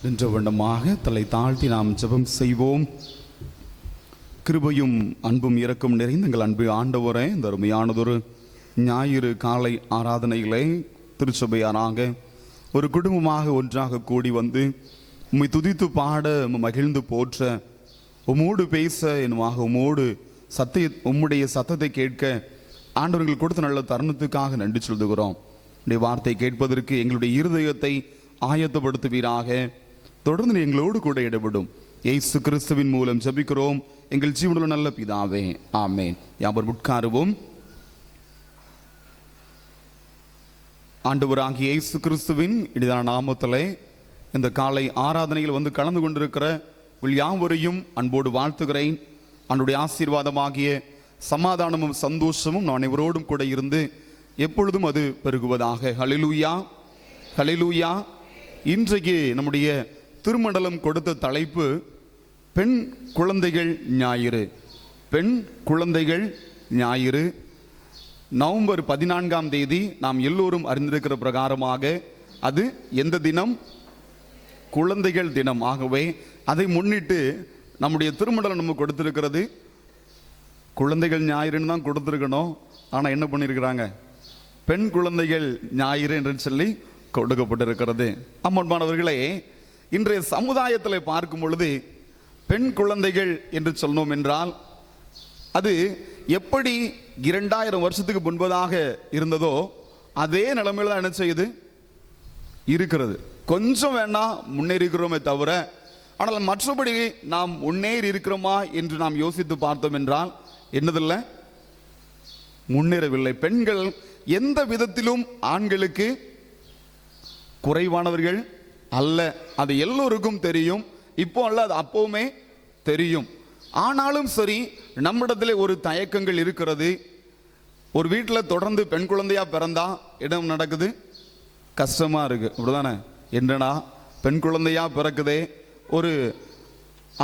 நின்ற வண்ணமாக தலை தாழ்த்தி நாம் ஜெபம் செய்வோம். கிருபையும் அன்பும் இரக்கம் நிறைந்த எங்கள் அன்பு ஆண்டவரே, இந்த அருமையானதொரு ஞாயிறு காலை ஆராதனைகளை திருச்சபையாராக ஒரு குடும்பமாக ஒன்றாக கூடி வந்து உம்மை துதித்து பாட மகிழ்ந்து போற்ற, உம்மோடு பேச என்னுமாக உம்மோடு உம்முடைய சத்தத்தை கேட்க ஆண்டவர்கள் கொடுத்த நல்ல தருணத்துக்காக நன்றி சொல்லுகிறோம். உடைய வார்த்தை கேட்பதற்கு எங்களுடைய இருதயத்தை ஆயத்தப்படுத்துவீராக. தொடர்ந்து எங்களோடு கூட இடப்படும் இயேசு கிறிஸ்துவின் மூலம் ஜெபிக்கிறோம் எங்கள் ஜீவனுள்ள நல்ல பிதாவே, ஆமென். யாவர் உட்காருவோம். ஆண்டவராகிய இயேசு கிறிஸ்துவின் இனிதான நாமத்திலே இந்த காலை ஆராதனையில் வந்து கலந்து கொண்டிருக்கிற யாவரையும் அன்போடு வாழ்த்துகிறேன். அவனுடைய ஆசீர்வாதமாகிய சமாதானமும் சந்தோஷமும் நான் அனைவரோடும் கூட இருந்து எப்பொழுதும் அது பெருகுவதாக. ஹல்லேலூயா, ஹல்லேலூயா. இன்றைக்கு நம்முடைய திருமண்டலம் கொடுத்த தலைப்பு பெண் குழந்தைகள் ஞாயிறு. பெண் குழந்தைகள் ஞாயிறு நவம்பர் 14ஆம் தேதி நாம் எல்லோரும் அறிந்திருக்கிற பிரகாரமாக அது எந்த தினம்? குழந்தைகள் தினம். ஆகவே அதை முன்னிட்டு நம்முடைய திருமண்டலம் நம்ம கொடுத்திருக்கிறது குழந்தைகள் ஞாயிறுன்னு தான் கொடுத்துருக்கணும். ஆனால் என்ன பண்ணியிருக்கிறாங்க? பெண் குழந்தைகள் ஞாயிறு என்று சொல்லி கொடுக்கப்பட்டிருக்கிறது. அம்மன்பானவர்களே, இன்றைய சமுதாயத்தில் பார்க்கும் பொழுது பெண் குழந்தைகள் என்று சொன்னோம் என்றால் அது எப்படி 2000 வருஷத்துக்கு முன்பதாக இருந்ததோ அதே நிலைமையில் தான் என்ன செய்யுது இருக்கிறது. கொஞ்சம் வேணா முன்னேறி இருக்கிறோமே தவிர, ஆனால் மற்றபடி நாம் முன்னேறி இருக்கிறோமா என்று நாம் யோசித்து பார்த்தோம் என்றால் என்னதில்லை, முன்னேறவில்லை. பெண்கள் எந்த விதத்திலும் ஆண்களுக்கு குறைவானவர்கள் அல்ல. அது எல்லோருக்கும் தெரியும். இப்போ அல்ல, அது அப்பவுமே தெரியும். ஆனாலும் சரி, நம்மிடத்திலே ஒரு தயக்கங்கள் இருக்கிறது. ஒரு வீட்டில் தொடர்ந்து பெண் குழந்தையா பிறந்தா இடம் நடக்குது, கஷ்டமா இருக்கு. அப்படிதானே? என்னடா பெண் குழந்தையா பிறக்குதே, ஒரு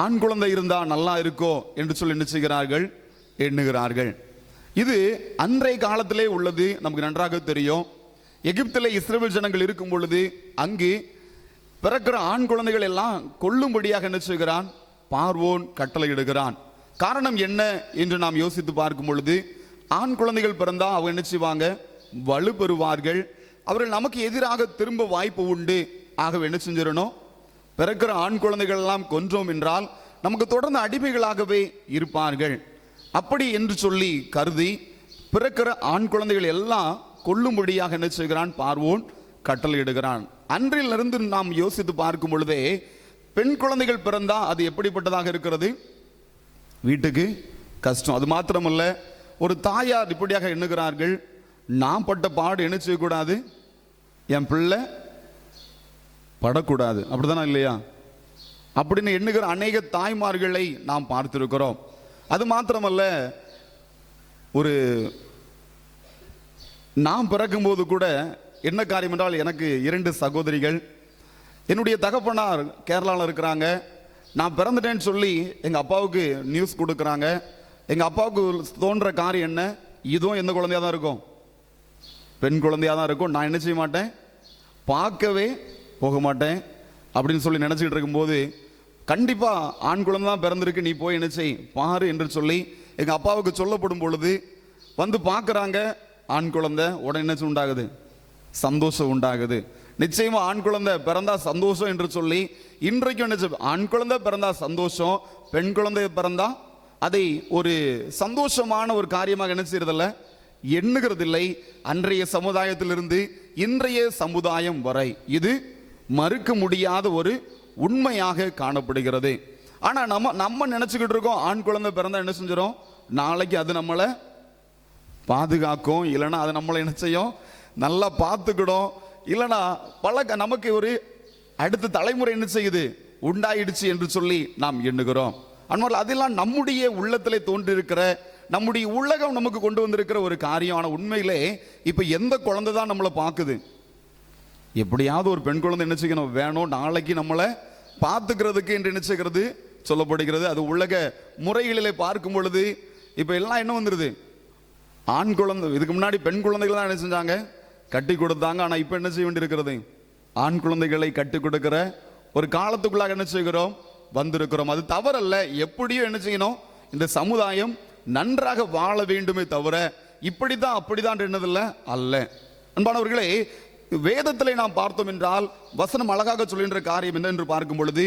ஆண் குழந்தை இருந்தா நல்லா இருக்கோ என்று சொல்லி நினைச்சுகிறார்கள், எண்ணுகிறார்கள். இது அன்றைய காலத்திலே உள்ளது, நமக்கு நன்றாக தெரியும். எகிப்திலே இஸ்ரவேல் ஜனங்கள் இருக்கும் பொழுது அங்கு பிறக்கிற ஆண் குழந்தைகள் எல்லாம் கொல்லும்படியாக நினைச்சுகிறான் பார்வோன் கட்டளையிடுகிறான். காரணம் என்ன என்று நாம் யோசித்து பார்க்கும் பொழுது, ஆண் குழந்தைகள் பிறந்தா அவங்க என்ன செய்வாங்க? வலு பெறுவார்கள். அவர்கள் நமக்கு எதிராக திரும்ப வாய்ப்பு உண்டு. ஆகவே என்ன செஞ்சிடணும்? பிறக்கிற ஆண் குழந்தைகள் எல்லாம் கொன்றோம் என்றால் நமக்கு தொடர்ந்து அடிமைகளாகவே இருப்பார்கள். அப்படி என்று சொல்லி கருதி பிறக்கிற ஆண் குழந்தைகள் எல்லாம் கொல்லும்படியாக என்ன செய்கிறான்? பார்வோன் கட்டளையிடுகிறான். அன்றிலிருந்து நாம் யோசித்து பார்க்கும் பொழுதே பெண் குழந்தைகள் பிறந்தா அது எப்படிப்பட்டதாக இருக்கிறது? வீட்டுக்கு கஷ்டம். அது மாத்திரமல்ல, ஒரு தாயார் இப்படியாக எண்ணுகிறார்கள், நான் பட்ட பாடு என்ன செய்யக்கூடாது, என் பிள்ளை படக்கூடாது. அப்படிதானே இல்லையா? அப்படின்னு எண்ணுகிற அநேக தாய்மார்களை நாம் பார்த்திருக்கிறோம். அது மாத்திரமல்ல, ஒரு நான் பிறக்கும்போது கூட என்ன காரியம் என்றால், எனக்கு 2 சகோதரிகள். என்னுடைய தகப்பனார் கேரளாவில் இருக்கிறாங்க. நான் பிறந்துட்டேன்னு சொல்லி எங்கள் அப்பாவுக்கு நியூஸ் கொடுக்குறாங்க. எங்கள் அப்பாவுக்கு தோன்ற காரியம் என்ன? இதுவும் எந்த குழந்தையாக தான் இருக்கும், பெண் குழந்தையாக தான் இருக்கும். நான் என்ன செய்ய மாட்டேன், பார்க்கவே போக மாட்டேன் அப்படின்னு சொல்லி நினச்சிக்கிட்டு இருக்கும்போது, கண்டிப்பாக ஆண் குழந்தை தான் பிறந்திருக்கு, நீ போய் என்ன செய் பாரு என்று சொல்லி எங்கள் அப்பாவுக்கு சொல்லப்படும் பொழுது வந்து பார்க்குறாங்க ஆண் குழந்தை. உடனே என்ன உண்டாகுது? சந்தோஷம் உண்டாகுது. நிச்சயமா ஆண் குழந்தை பிறந்தா சந்தோஷம் என்று சொல்லி இன்றைக்கும் என்ன, ஆண் குழந்தை பிறந்தா சந்தோஷம், பெண் குழந்தை பிறந்தா அதை ஒரு சந்தோஷமான ஒரு காரியமாக என்ன செய்யறதில்ல, எண்ணுகிறதில்லை. அன்றைய சமுதாயத்திலிருந்து இன்றைய சமுதாயம் வரை இது மறுக்க முடியாத ஒரு உண்மையாக காணப்படுகிறது. ஆனா நம்ம நினைச்சுக்கிட்டு இருக்கோம், ஆண் குழந்தை பிறந்தா என்ன செஞ்சிடும், நாளைக்கு அது நம்மளை பாதுகாக்கும், இல்லைன்னா அது நம்மளை என்ன செய்யும், நல்லா பார்த்துக்கிடும், இல்லைன்னா நமக்கு ஒரு அடுத்த தலைமுறை என்ன செய்யுது, உண்டாயிடுச்சு என்று சொல்லி நாம் எண்ணுகிறோம். ஆனால் அதெல்லாம் நம்முடைய உள்ளத்திலே தோன்றிருக்கிற, நம்முடைய உலகம் நமக்கு கொண்டு வந்திருக்கிற ஒரு காரியமான உண்மையிலே இப்ப எந்த குழந்தை தான் நம்மளை பார்க்குது? எப்படியாவது ஒரு பெண் குழந்தை என்ன செய்யணும், வேணும், நாளைக்கு நம்மளை பார்த்துக்கிறதுக்கு என்று நினைச்சுக்கிறது சொல்லப்படுகிறது. அது உலக முறைகளிலே பார்க்கும் பொழுது இப்ப எல்லாம் என்ன வந்துருது, ஆண் குழந்தை. இதுக்கு முன்னாடி பெண் குழந்தைகள் தான் என்ன செஞ்சாங்க, கட்டி கொடுத்தாங்க. ஆனா இப்ப என்ன செய்ய வேண்டியிருக்கிறது, ஆண் குழந்தைகளை கட்டி கொடுக்கிற ஒரு காலத்துக்குள்ளாக என்ன செய்கிறோம், வந்திருக்கிறோம். அது தவறல்ல. எப்படியும் என்ன செய்யணும், இந்த சமுதாயம் நன்றாக வாழ வேண்டுமே தவிர இப்படிதான் அப்படிதான் என்னதில்லை அல்ல. அன்பானவர்களே, வேதத்திலே நாம் பார்த்தோம் என்றால் வசனம் அழகாக சொல்கின்ற காரியம் என்ன என்று பார்க்கும் பொழுது,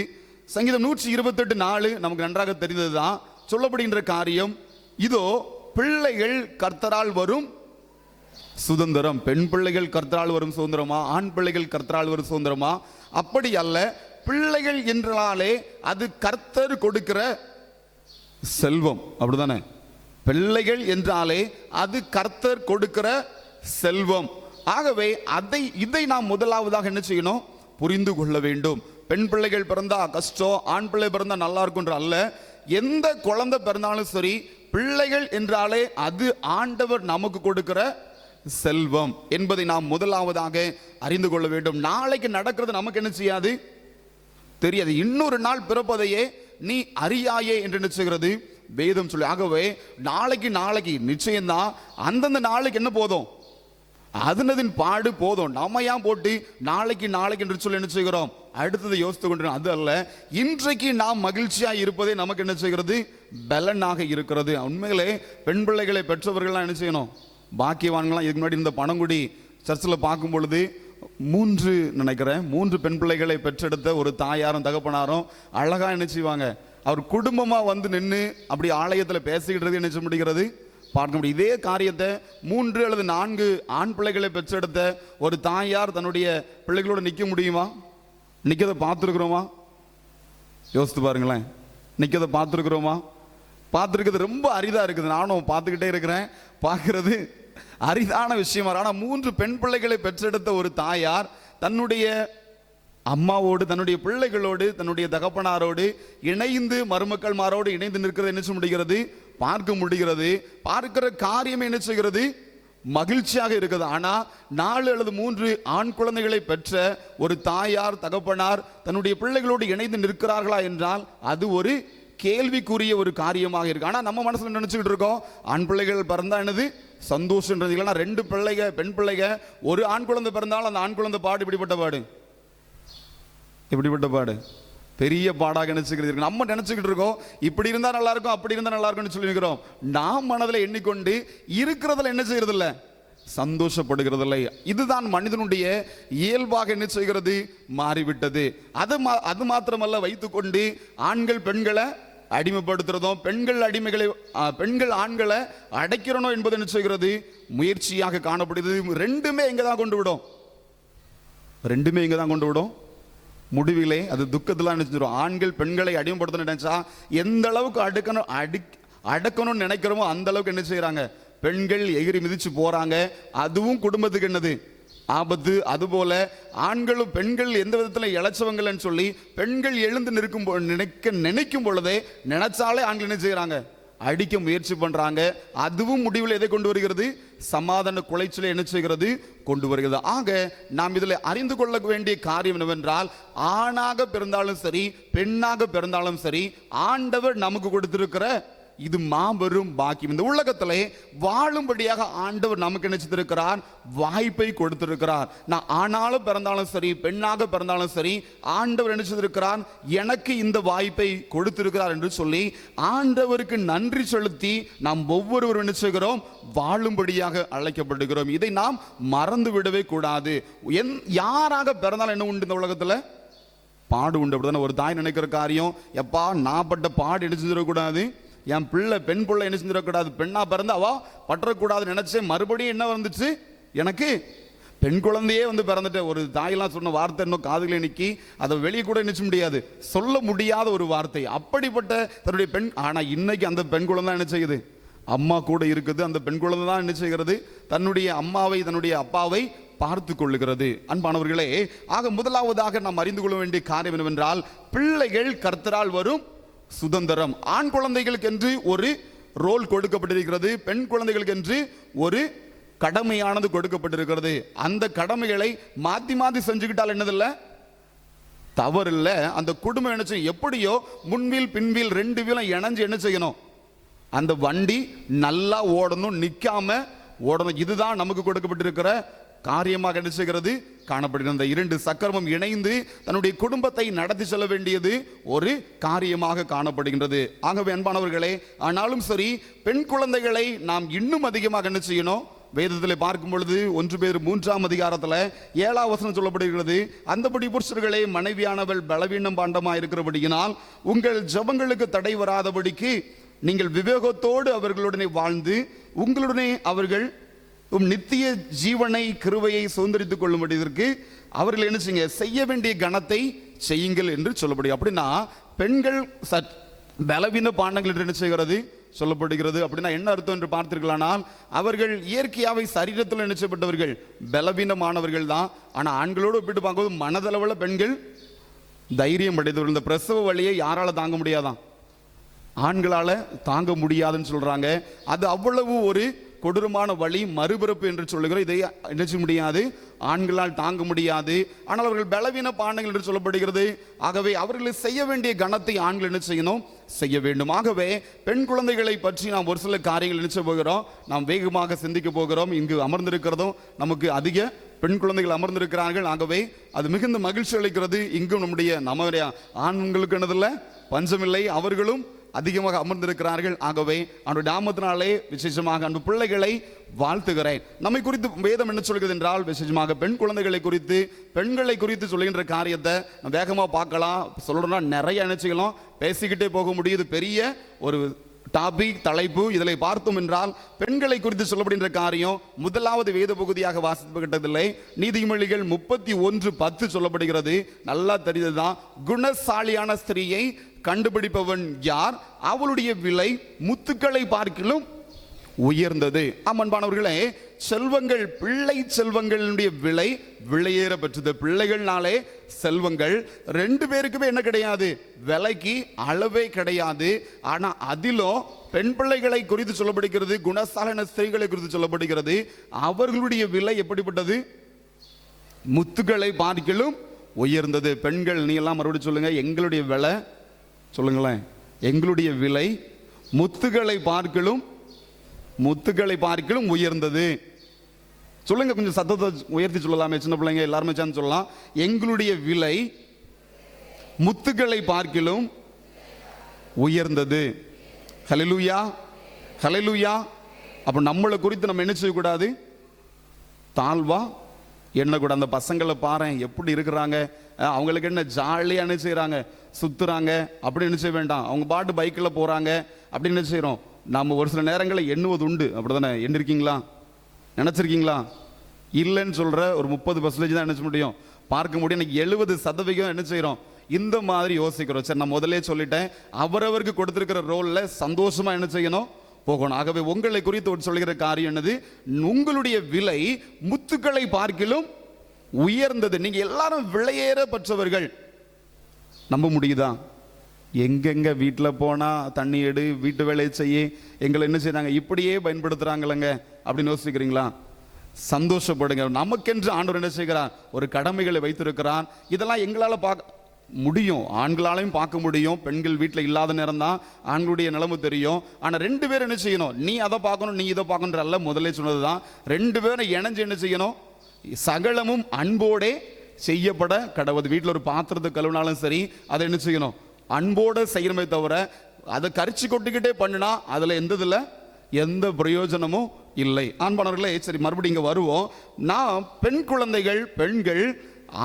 சங்கீதம் 128:4 நமக்கு நன்றாக தெரிந்ததுதான். சொல்லப்படுகின்ற காரியம் இதோ, பிள்ளைகள் கர்த்தரால் வரும் சுதந்திரம். பெண் பிள்ளைகள் கர்த்தரால் வரும் சுதந்திரமா, ஆண் பிள்ளைகள் கர்த்தரால் வரும் சுதந்திரமா? அப்படி அல்ல. பிள்ளைகள் என்றாலே அது கர்த்தர் கொடுக்கிற செல்வம். அப்படிதானே? பிள்ளைகள் என்றாலே அது கர்த்தர் கொடுக்கிற செல்வம். ஆகவே இதை நாம் முதலாவதாக என்ன செய்யணும், புரிந்து கொள்ள வேண்டும். பெண் பிள்ளைகள் பிறந்தா கஷ்டம், ஆண் பிள்ளை பிறந்தா நல்லா இருக்குன்ற அல்ல. எந்த குழந்தை பிறந்தாலும் சரி, பிள்ளைகள் என்றாலே அது ஆண்டவர் நமக்கு கொடுக்கிற செல்வம் என்பதை நாம் முதலாவதாக அறிந்து கொள்ள வேண்டும். நாளைக்கு நடக்கிறது நமக்கு என்ன செய்யாது, தெரியாது. இன்னொரு நாள் பிறப்பதையே நீ அறியாயே என்று நினைச்சுகிறது வேதம் சொல்லி. ஆகவே நாளைக்கு நிச்சயம்தான். அந்தந்த நாளைக்கு என்ன போதும், அதனதின் பாடு போதும். நம்ம ஏன் போட்டு நாளைக்கு என்று சொல்லி என்ன செய்கிறோம், அடுத்தது யோசித்து கொண்டு. அது அல்ல, இன்றைக்கு நாம் மகிழ்ச்சியா இருப்பதே நமக்கு என்ன செய்கிறது, பலனாக இருக்கிறது. உண்மையிலே பெண் பிள்ளைகளை பெற்றவர்கள்லாம் என்ன செய்யணும், பாக்கியவான்களாம். இதுக்கு முன்னாடி இந்த பனங்குடி சர்ச்சில் பார்க்கும் பொழுது 3 பெண் பிள்ளைகளை பெற்றெடுத்த ஒரு தாயாரும் தகப்பனாரும் அழகா என்ன செய்வாங்க, அவர் குடும்பமா வந்து நின்று அப்படி ஆலயத்தில் பேசிக்கிட்டு என்ன செய்ய முடிகிறது, பார்க்க முடியும். இதே காரியத்தை 3 அல்லது 4 ஆண் பிள்ளைகளை பெற்றெடுத்த ஒரு தாயார் தன்னுடைய பிள்ளைகளோட நிற்க முடியுமா? நிற்கதை பார்த்துருக்குறோமா? யோசித்து பாருங்களேன். நிற்கதை பார்த்துருக்குறோமா? பார்த்துருக்குது ரொம்ப அரிதா இருக்குது. நானும் பார்த்துக்கிட்டே இருக்கிறேன், பார்க்கறது அரிதான விஷயமா. ஆனால் 3 பெண் பிள்ளைகளை பெற்றெடுத்த ஒரு தாயார் தன்னுடைய அம்மாவோடு, தன்னுடைய பிள்ளைகளோடு, தன்னுடைய தகப்பனாரோடு இணைந்து, மருமக்கள்மாரோடு இணைந்து நிற்கிறது என்ன செய்ய முடிகிறது, பார்க்க முடிகிறது. பார்க்கிற காரியமே என்ன செய்கிறது, மகிழ்ச்சியாக இருக்குது. ஆனா 4 அல்லது 3 ஆண் குழந்தைகளை பெற்ற ஒரு தாயார், தகப்பனார் தன்னுடைய பிள்ளைகளோடு இணைந்து நிற்கிறார்களா என்றால் அது ஒரு கேள்விக்குரிய ஒரு காரியமாக இருக்கு. ஆனா நம்ம மனசுல நினைச்சுக்கிட்டு இருக்கோம், ஆண் பிள்ளைகள் பிறந்தா என்னது சந்தோஷன்றது. இல்லைன்னா 2 பிள்ளைங்க, பெண் பிள்ளைங்க, ஒரு ஆண் குழந்தை பிறந்தாலும் அந்த ஆண் குழந்தை பாடு இப்படிப்பட்ட பாடு, இப்படிப்பட்ட பாடு பெரிய பாடாக நினைச்சுக்கிறது. நம்ம நினைச்சுக்கிட்டு இருக்கோம் இப்படி இருந்தா நல்லா இருக்கும், அப்படி இருந்தா நல்லா இருக்கும்னு சொல்லி இருக்கிறோம். நாம் மனதில் எண்ணிக்கொண்டு இருக்கிறதுல என்ன செய்யறது இல்லை, சந்தோஷப்படுகிறது இல்லை. இதுதான் மனிதனுடைய இயல்பாக என்ன செய்கிறது, மாறிவிட்டது. அது மாத்திரமல்ல, வைத்துக்கொண்டு ஆண்கள் பெண்களை அடிமைப்படுத்துறதும், பெண்கள் ஆண்களை அடைக்கிறனோ என்பது என்ன செய்கிறது, முயற்சியாக காணப்படுகிறது. ரெண்டுமே எங்க தான் கொண்டு விடும், ரெண்டுமே எங்க தான் கொண்டு விடும், முடிவிலே அது துக்கத்தில் நினைச்சிடும். ஆண்கள் பெண்களை அடிமைப்படுத்தணும் நினைச்சா எந்த அளவுக்கு அடக்கணும்னு நினைக்கிறோமோ அந்த அளவுக்கு என்ன செய்யறாங்க, பெண்கள் எகிரி மிதிச்சு போறாங்க. அதுவும் குடும்பத்துக்கு என்னது, ஆபத்து. அதுபோல ஆண்களும் பெண்கள் எந்த விதத்தில் இளைச்சவங்கள்னு சொல்லி பெண்கள் எழுந்து நினைக்கும் பொழுதே நினைச்சாலே ஆண்கள் என்ன செய்யறாங்க, அடிக்க முயற்சி பண்றாங்க. அதுவும் முடிவில் எதை கொண்டு வருகிறது, சமாதான குலைச்சலை என்ன செய்கிறது, கொண்டு வருகிறது. ஆக நாம் இதில் அறிந்து கொள்ள வேண்டிய காரியம் என்னவென்றால், ஆணாக பிறந்தாலும் சரி, பெண்ணாக பிறந்தாலும் சரி, ஆண்டவர் நமக்கு கொடுத்திருக்கிற இது மாபெரும் பாக்கியம். இந்த உலகத்திலே வாழும்படியாக ஆண்டவர் நமக்கு நினைச்சிருக்கிறார், வாய்ப்பை கொடுத்திருக்கிறார். நான் ஆணாலும் பிறந்தாலும் சரி, பெண்ணாக பிறந்தாலும் சரி, ஆண்டவர் நினைச்சிருக்கிறார், எனக்கு இந்த வாய்ப்பை கொடுத்திருக்கிறார் என்று சொல்லி ஆண்டவருக்கு நன்றி செலுத்தி நாம் ஒவ்வொருவரும் என்ன செய்கிறோம், வாழும்படியாக அழைக்கப்படுகிறோம். இதை நாம் மறந்து விடவே கூடாது. யாராக பிறந்தாலும் என்ன உண்டு, இந்த உலகத்தில் பாடு உண்டு. அப்படித்தானே ஒரு தாய் நினைக்கிற காரியம், எப்பா நான் பட்ட பாடு எடுத்துடக்கூடாது, என் பிள்ளை பெண் பிள்ளை என்ன செஞ்சிடக்கூடாது, பெண்ணா பிறந்து அவ பற்றக்கூடாது நினைச்சேன். மறுபடியும் என்ன வந்துச்சு, எனக்கு பெண் குழந்தையே வந்து பிறந்துட்டு. ஒரு தாயெல்லாம் சொன்ன வார்த்தை இன்னும் காதுகளை நிக்கி அதை வெளியே கூட நினைச்ச முடியாது, சொல்ல முடியாத ஒரு வார்த்தை. அப்படிப்பட்ட தன்னுடைய பெண். ஆனா இன்னைக்கு அந்த பெண் குழந்தை என்ன செய்யுது, அம்மா கூட இருக்குது. அந்த பெண் குழந்தை தான் என்ன செய்கிறது, தன்னுடைய அம்மாவை, தன்னுடைய அப்பாவை பார்த்து கொள்ளுகிறது. அன்பானவர்களே, ஆக முதலாவதாக நாம் அறிந்து கொள்ள வேண்டிய காரியம் என்னவென்றால், பிள்ளைகள் கர்த்தரால் வரும் சுதந்திரம். ஆண் குழந்தைகளுக்கு என்று ஒரு ரோல் கொடுக்கப்பட்டிருக்கிறது, பெண் குழந்தைகளுக்கு என்று ஒரு கடமையானது கொடுக்கப்பட்டிருக்கிறது. அந்த கடமைகளை மாத்தி மாத்தி செஞ்சுக்கிட்டால் என்னதில்லை, தவறு இல்லை. அந்த குடும்பம் என்ன செய்யும், எப்படியோ முன்வீல் பின்வீல் 2 வீலும் இணைஞ்சு என்ன செய்யணும், அந்த வண்டி நல்லா ஓடணும், நிற்காம ஓடணும். இதுதான் நமக்கு கொடுக்கப்பட்டிருக்கிற காரியமாக என்ன செய்கிறது, காணப்படுகிறது. இந்த 2 சக்கரமும் இணைந்து தன்னுடைய குடும்பத்தை நடத்தி செல்ல வேண்டியது ஒரு காரியமாக காணப்படுகின்றது. ஆகவே அன்பானவர்களே, ஆனாலும் சரி, பெண் குழந்தைகளை நாம் இன்னும் அதிகமாக என்ன செய்யணும், வேதத்தில் பார்க்கும் பொழுது 1 பேர் 3ஆம் அதிகாரத்தில் 7ஆம் வசனம் சொல்லப்படுகிறது, அந்தபடி புருஷர்களே, மனைவியானவள் பலவீனம் பாண்டமாக இருக்கிறபடியினால் உங்கள் ஜெபங்களுக்கு தடை வராதபடிக்கு நீங்கள் விவேகத்தோடு அவர்களுடனே வாழ்ந்து உங்களுடனே அவர்கள் நித்திய ஜீவனை கிருபையை சுதந்திரித்துக் கொள்ளும்படிக்கு அவர்கள் என்ன செய்ய வேண்டிய கணத்தை செய்யுங்கள் என்று சொல்லப்படும். அப்படின்னா பெண்கள் பலவீன பாண்டங்கள் என்று என்ன செய்கிறது சொல்லப்படுகிறது. அப்படின்னா என்ன அர்த்தம் என்று பார்த்தீர்களானால், அவர்கள் இயற்கையாவை சரீரத்தில் நினைச்சப்பட்டவர்கள் பலவீனமானவர்கள் தான். ஆனால் ஆண்களோடு ஒப்பிட்டு பார்க்கும்போது மனதளவில் பெண்கள் தைரியம் அடைந்தவர்கள். இந்த பிரசவ வழியை யாரால தாங்க முடியாதான், ஆண்களால தாங்க முடியாதுன்னு சொல்றாங்க. அது அவ்வளவு ஒரு கொடூரமான வழி, மறுபிறப்பு என்று சொல்லுகிறோம். இதை நினைச்ச முடியாது, ஆண்களால் தாங்க முடியாது. ஆனால் அவர்கள் பலவீன பாண்டங்கள் என்று சொல்லப்படுகிறது. ஆகவே அவர்களை செய்ய வேண்டிய கணத்தை ஆண்கள் என்ன செய்யணும், செய்ய வேண்டும். ஆகவே பெண் குழந்தைகளை பற்றி நாம் ஒரு சில காரியங்கள் நினைச்ச போகிறோம், நாம் வேகமாக சிந்திக்க போகிறோம். இங்கு அமர்ந்திருக்கிறதும் நமக்கு அதிக பெண் குழந்தைகள் அமர்ந்திருக்கிறார்கள். ஆகவே அது மிகுந்த மகிழ்ச்சி அளிக்கிறது. இங்கும் நம்முடைய ஆண்களுக்கு என்னதில்லை, பஞ்சமில்லை, அவர்களும் அதிகமாக அமர்ந்திருக்கிறார்கள். ஆகவே அவருடைய நாமத்தினாலே விசேஷமாக அன்பு பிள்ளைகளை வாழ்த்துகிறேன். நம்மை குறித்து வேதம் என்ன சொல்கிறது என்றால், விசேஷமாக பெண் குழந்தைகளை குறித்து, பெண்களை குறித்து சொல்லுகின்ற காரியத்தை வேகமாக பார்க்கலாம். சொல்லணும்னா நிறைய நினைச்சுக்கலாம், பேசிக்கிட்டே போக முடியுது. பெரிய ஒரு டாபிக், தலைப்பு. இதில் பார்த்தோம் என்றால், பெண்களை குறித்து சொல்லப்படுகின்ற காரியம் முதலாவது வேத பகுதியாக வாசிக்கப்பட்டதில்லை. நீதிமொழிகள் 31:10 சொல்லப்படுகிறது. நல்லா தெரியுதுதான், குணசாலியான ஸ்திரீயை கண்டுபிடிப்பவன் யார்? அவளுடைய விலை முத்துக்களை பார்க்கிலும் உயர்ந்தது. அன்பானவர்களே, செல்வங்கள், பிள்ளை செல்வங்களுடைய விலை விலையேற பெற்றது. பிள்ளைகள்னாலே செல்வங்கள். ரெண்டு பேருக்குமே என்ன கிடையாது? விலைக்கு அளவே கிடையாது. ஆனா அதிலும் பெண் பிள்ளைகளை குறித்து சொல்லப்படுகிறது, குணசாலன ஸ்திரீகளை குறித்து சொல்லப்படுகிறது. அவர்களுடைய விலை எப்படிப்பட்டது? முத்துக்களை பார்க்கிலும் உயர்ந்தது. பெண்கள் நீ எல்லாம் மறுபடியும் சொல்லுங்க, எங்களுடைய விலை சொல்லுங்களேன். எங்களுடைய விலை முத்துக்களை பார்க்கிலும் உயர்ந்தது. சொல்லுங்க, கொஞ்சம் சத்தத்தை உயர்த்தி சொல்லலாமே, சின்ன பிள்ளைங்க எல்லாருமே சேர்ந்து சொல்லலாம். எங்களுடைய விலை முத்துக்களை பார்க்கிலும் உயர்ந்தது. ஹல்லேலூயா, ஹல்லேலூயா. அப்ப நம்மளை குறித்து நம்ம என்ன செய்யக்கூடாது? தாழ்வா என்ன கூட. அந்த பசங்களை பாரு எப்படி இருக்கிறாங்க, அவங்களுக்கு என்ன ஜாலியாக என்ன செய்கிறாங்க, சுற்றுறாங்க, அப்படி என்ன செய்ய வேண்டாம். அவங்க பாட்டு பைக்கில் போகிறாங்க, அப்படி என்ன செய்கிறோம். நம்ம ஒரு சில நேரங்களில் எண்ணுவது உண்டு. அப்படி தானே எண்ணிருக்கீங்களா? நினச்சிருக்கீங்களா? இல்லைன்னு சொல்கிற ஒரு 30% தான் என்ன செய்ய முடியும், பார்க்க முடியும். எனக்கு 70% என்ன செய்கிறோம், இந்த மாதிரி யோசிக்கிறோம். சரி, நான் முதலே சொல்லிட்டேன், அவரவருக்கு கொடுத்துருக்கிற ரோலில் சந்தோஷமாக என்ன செய்யணும், போகணும். ஆகவே உங்களை குறித்து சொல்லுகிற காரியம் என்னது? உங்களுடைய விலை முத்துக்களை பார்க்கிலும் உயர்ந்தது. நீங்க எல்லாரும் விலையேற பெற்றவர்கள். நம்ப முடியுதா? எங்கெங்க வீட்டில் போனா தண்ணி எடு, வீட்டு வேலையை செய்ய, எங்களை என்ன செய்றாங்க, இப்படியே பயன்படுத்துறாங்களங்க அப்படின்னு யோசிக்கிறீங்களா? சந்தோஷப்படுங்க. நமக்கென்று ஆண்டவர் என்ன செய்கிறார்? ஒரு கடமைகளை வைத்திருக்கிறார். இதெல்லாம் எங்களால் பார்க்க முடியும், ஆண்களாலையும் பார்க்க முடியும். பெண்கள் வீட்டில் இல்லாத நேரம் தான் ஆண்களுடைய நிலைமை தெரியும். ஆனால் ரெண்டு பேரும் என்ன செய்யணும்? நீ அதை பார்க்கணும், நீ இதை பார்க்கணும் அல்ல. முதலே சொன்னது தான், ரெண்டு பேரும் இணைஞ்சு என்ன செய்யணும்? சகலமும் அன்போடே செய்யப்பட கடவுது. வீட்டில் ஒரு பாத்திரத்தை கழுவினாலும் சரி, அதை என்ன செய்யணும்? அன்போடு செய்யணுமே தவிர அதை கரிச்சு கொட்டிக்கிட்டே பண்ணினா அதில் எந்த பிரயோஜனமும் இல்லை. அன்பானவர்களே, சரி மறுபடியும் இங்கே வருவோம். நான் பெண் குழந்தைகள், பெண்கள்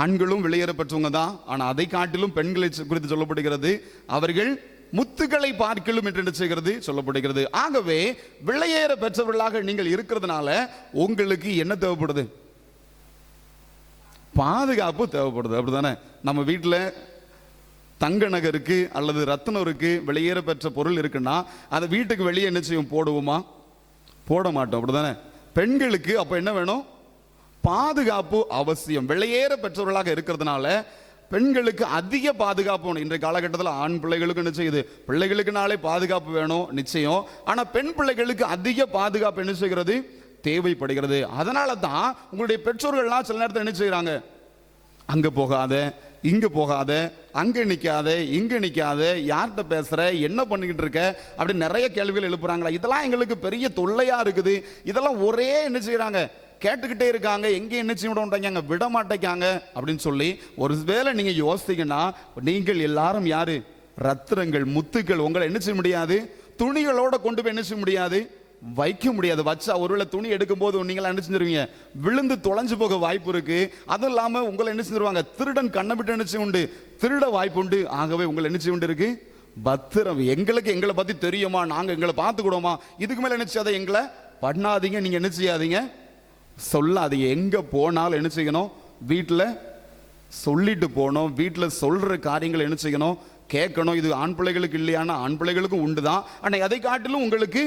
ஆண்களும் வெளியேற பெற்றவங்க தான். ஆனால் அதை காட்டிலும் பெண்களை குறித்து சொல்லப்படுகிறது, அவர்கள் முத்துக்களை பார்க்கிலும் என்று என்ன செய்கிறது, சொல்லப்படுகிறது. ஆகவே வெளியேற பெற்றவர்களாக நீங்கள் இருக்கிறதுனால உங்களுக்கு என்ன தேவைப்படுது? பாதுகாப்பு தேவைப்படுது. அப்படிதானே? நம்ம வீட்டில் தங்க நகருக்கு அல்லது ரத்தினம் இருக்கு, வெளியேற பெற்ற பொருள் இருக்குன்னா அதை வீட்டுக்கு வெளியே என்ன செய்யும், போடுவோமா? போட மாட்டோம். அப்படிதானே? பெண்களுக்கு அப்போ என்ன வேணும்? பாதுகாப்பு அவசியம். வெளியேற பெற்றவர்களாக இருக்கிறதுனால பெண்களுக்கு அதிக பாதுகாப்பு வேணும். இன்றைய காலகட்டத்தில் ஆண் பிள்ளைகளுக்கு என்ன செய்யுது, பிள்ளைகளுக்குனாலே பாதுகாப்பு வேணும் நிச்சயம். ஆனால் பெண் பிள்ளைகளுக்கு அதிக பாதுகாப்பு என்ன செய்கிறது, தேவைப்படுகிறது. அதனால தான் உங்களுடைய பெற்றோர்கள்லாம் சில நேரத்தில் என்ன செய்கிறாங்க, அங்க போகாத, இங்க போகாத, அங்க நிக்காத, இங்க நிக்காத, யார்கிட்ட பேசுற, என்ன பண்ணிக்கிட்டு இருக்க, அப்படி நிறைய கேள்விகள் எழுப்புறாங்களா. இதெல்லாம் எங்களுக்கு பெரிய தொல்லையா இருக்குது. இதெல்லாம் ஒரே என்ன செய்யறாங்க, கேட்டுக்கிட்டே இருக்காங்க, எங்கே என்ன செய்ய மாட்டாங்க, விட மாட்டேங்காங்க அப்படின்னு சொல்லி ஒரு வேளை நீங்க யோசித்தீங்கன்னா, நீங்கள் எல்லாரும் யாரு? ரத்தினங்கள், முத்துக்கள். உங்களை என்ன செய்ய முடியாது, துணிகளோட கொண்டு போய் என்ன செய்ய முடியாது, வைக்க முடியாது. வச்சா ஒருவேளை துணி எடுக்கும் போது நீங்கள் என்ன செஞ்சிருவீங்க, விழுந்து தொலைஞ்சு போக வாய்ப்பு இருக்கு. அதுவும் இல்லாம உங்களை என்ன செஞ்சிருவாங்க, திருடன் கண்ணை விட்டு என்ன செய்ய உண்டு, திருட வாய்ப்பு உண்டு. ஆகவே உங்களை என்ன செய்ய உண்டு இருக்கு, பத்திரம். எங்களை பத்தி தெரியுமா, நாங்க எங்களை பார்த்துக்கிடுவோமா, இதுக்கு மேல என்ன செய்யாத, எங்களை பண்ணாதீங்க, நீங்க என்ன செய்யாதீங்க, சொல்லாதீங்க. எங்க போனாலும் என்ன செய்யணும், வீட்டில் சொல்லிட்டு போகணும். வீட்டில் சொல்ற காரியங்கள் என்ன செய்யணும், கேட்கணும். இது ஆண் பிள்ளைகளுக்கு இல்லையானா ஆண் பிள்ளைகளுக்கும் உண்டு தான். ஆனால் அதை காட்டிலும் உங்களுக்கு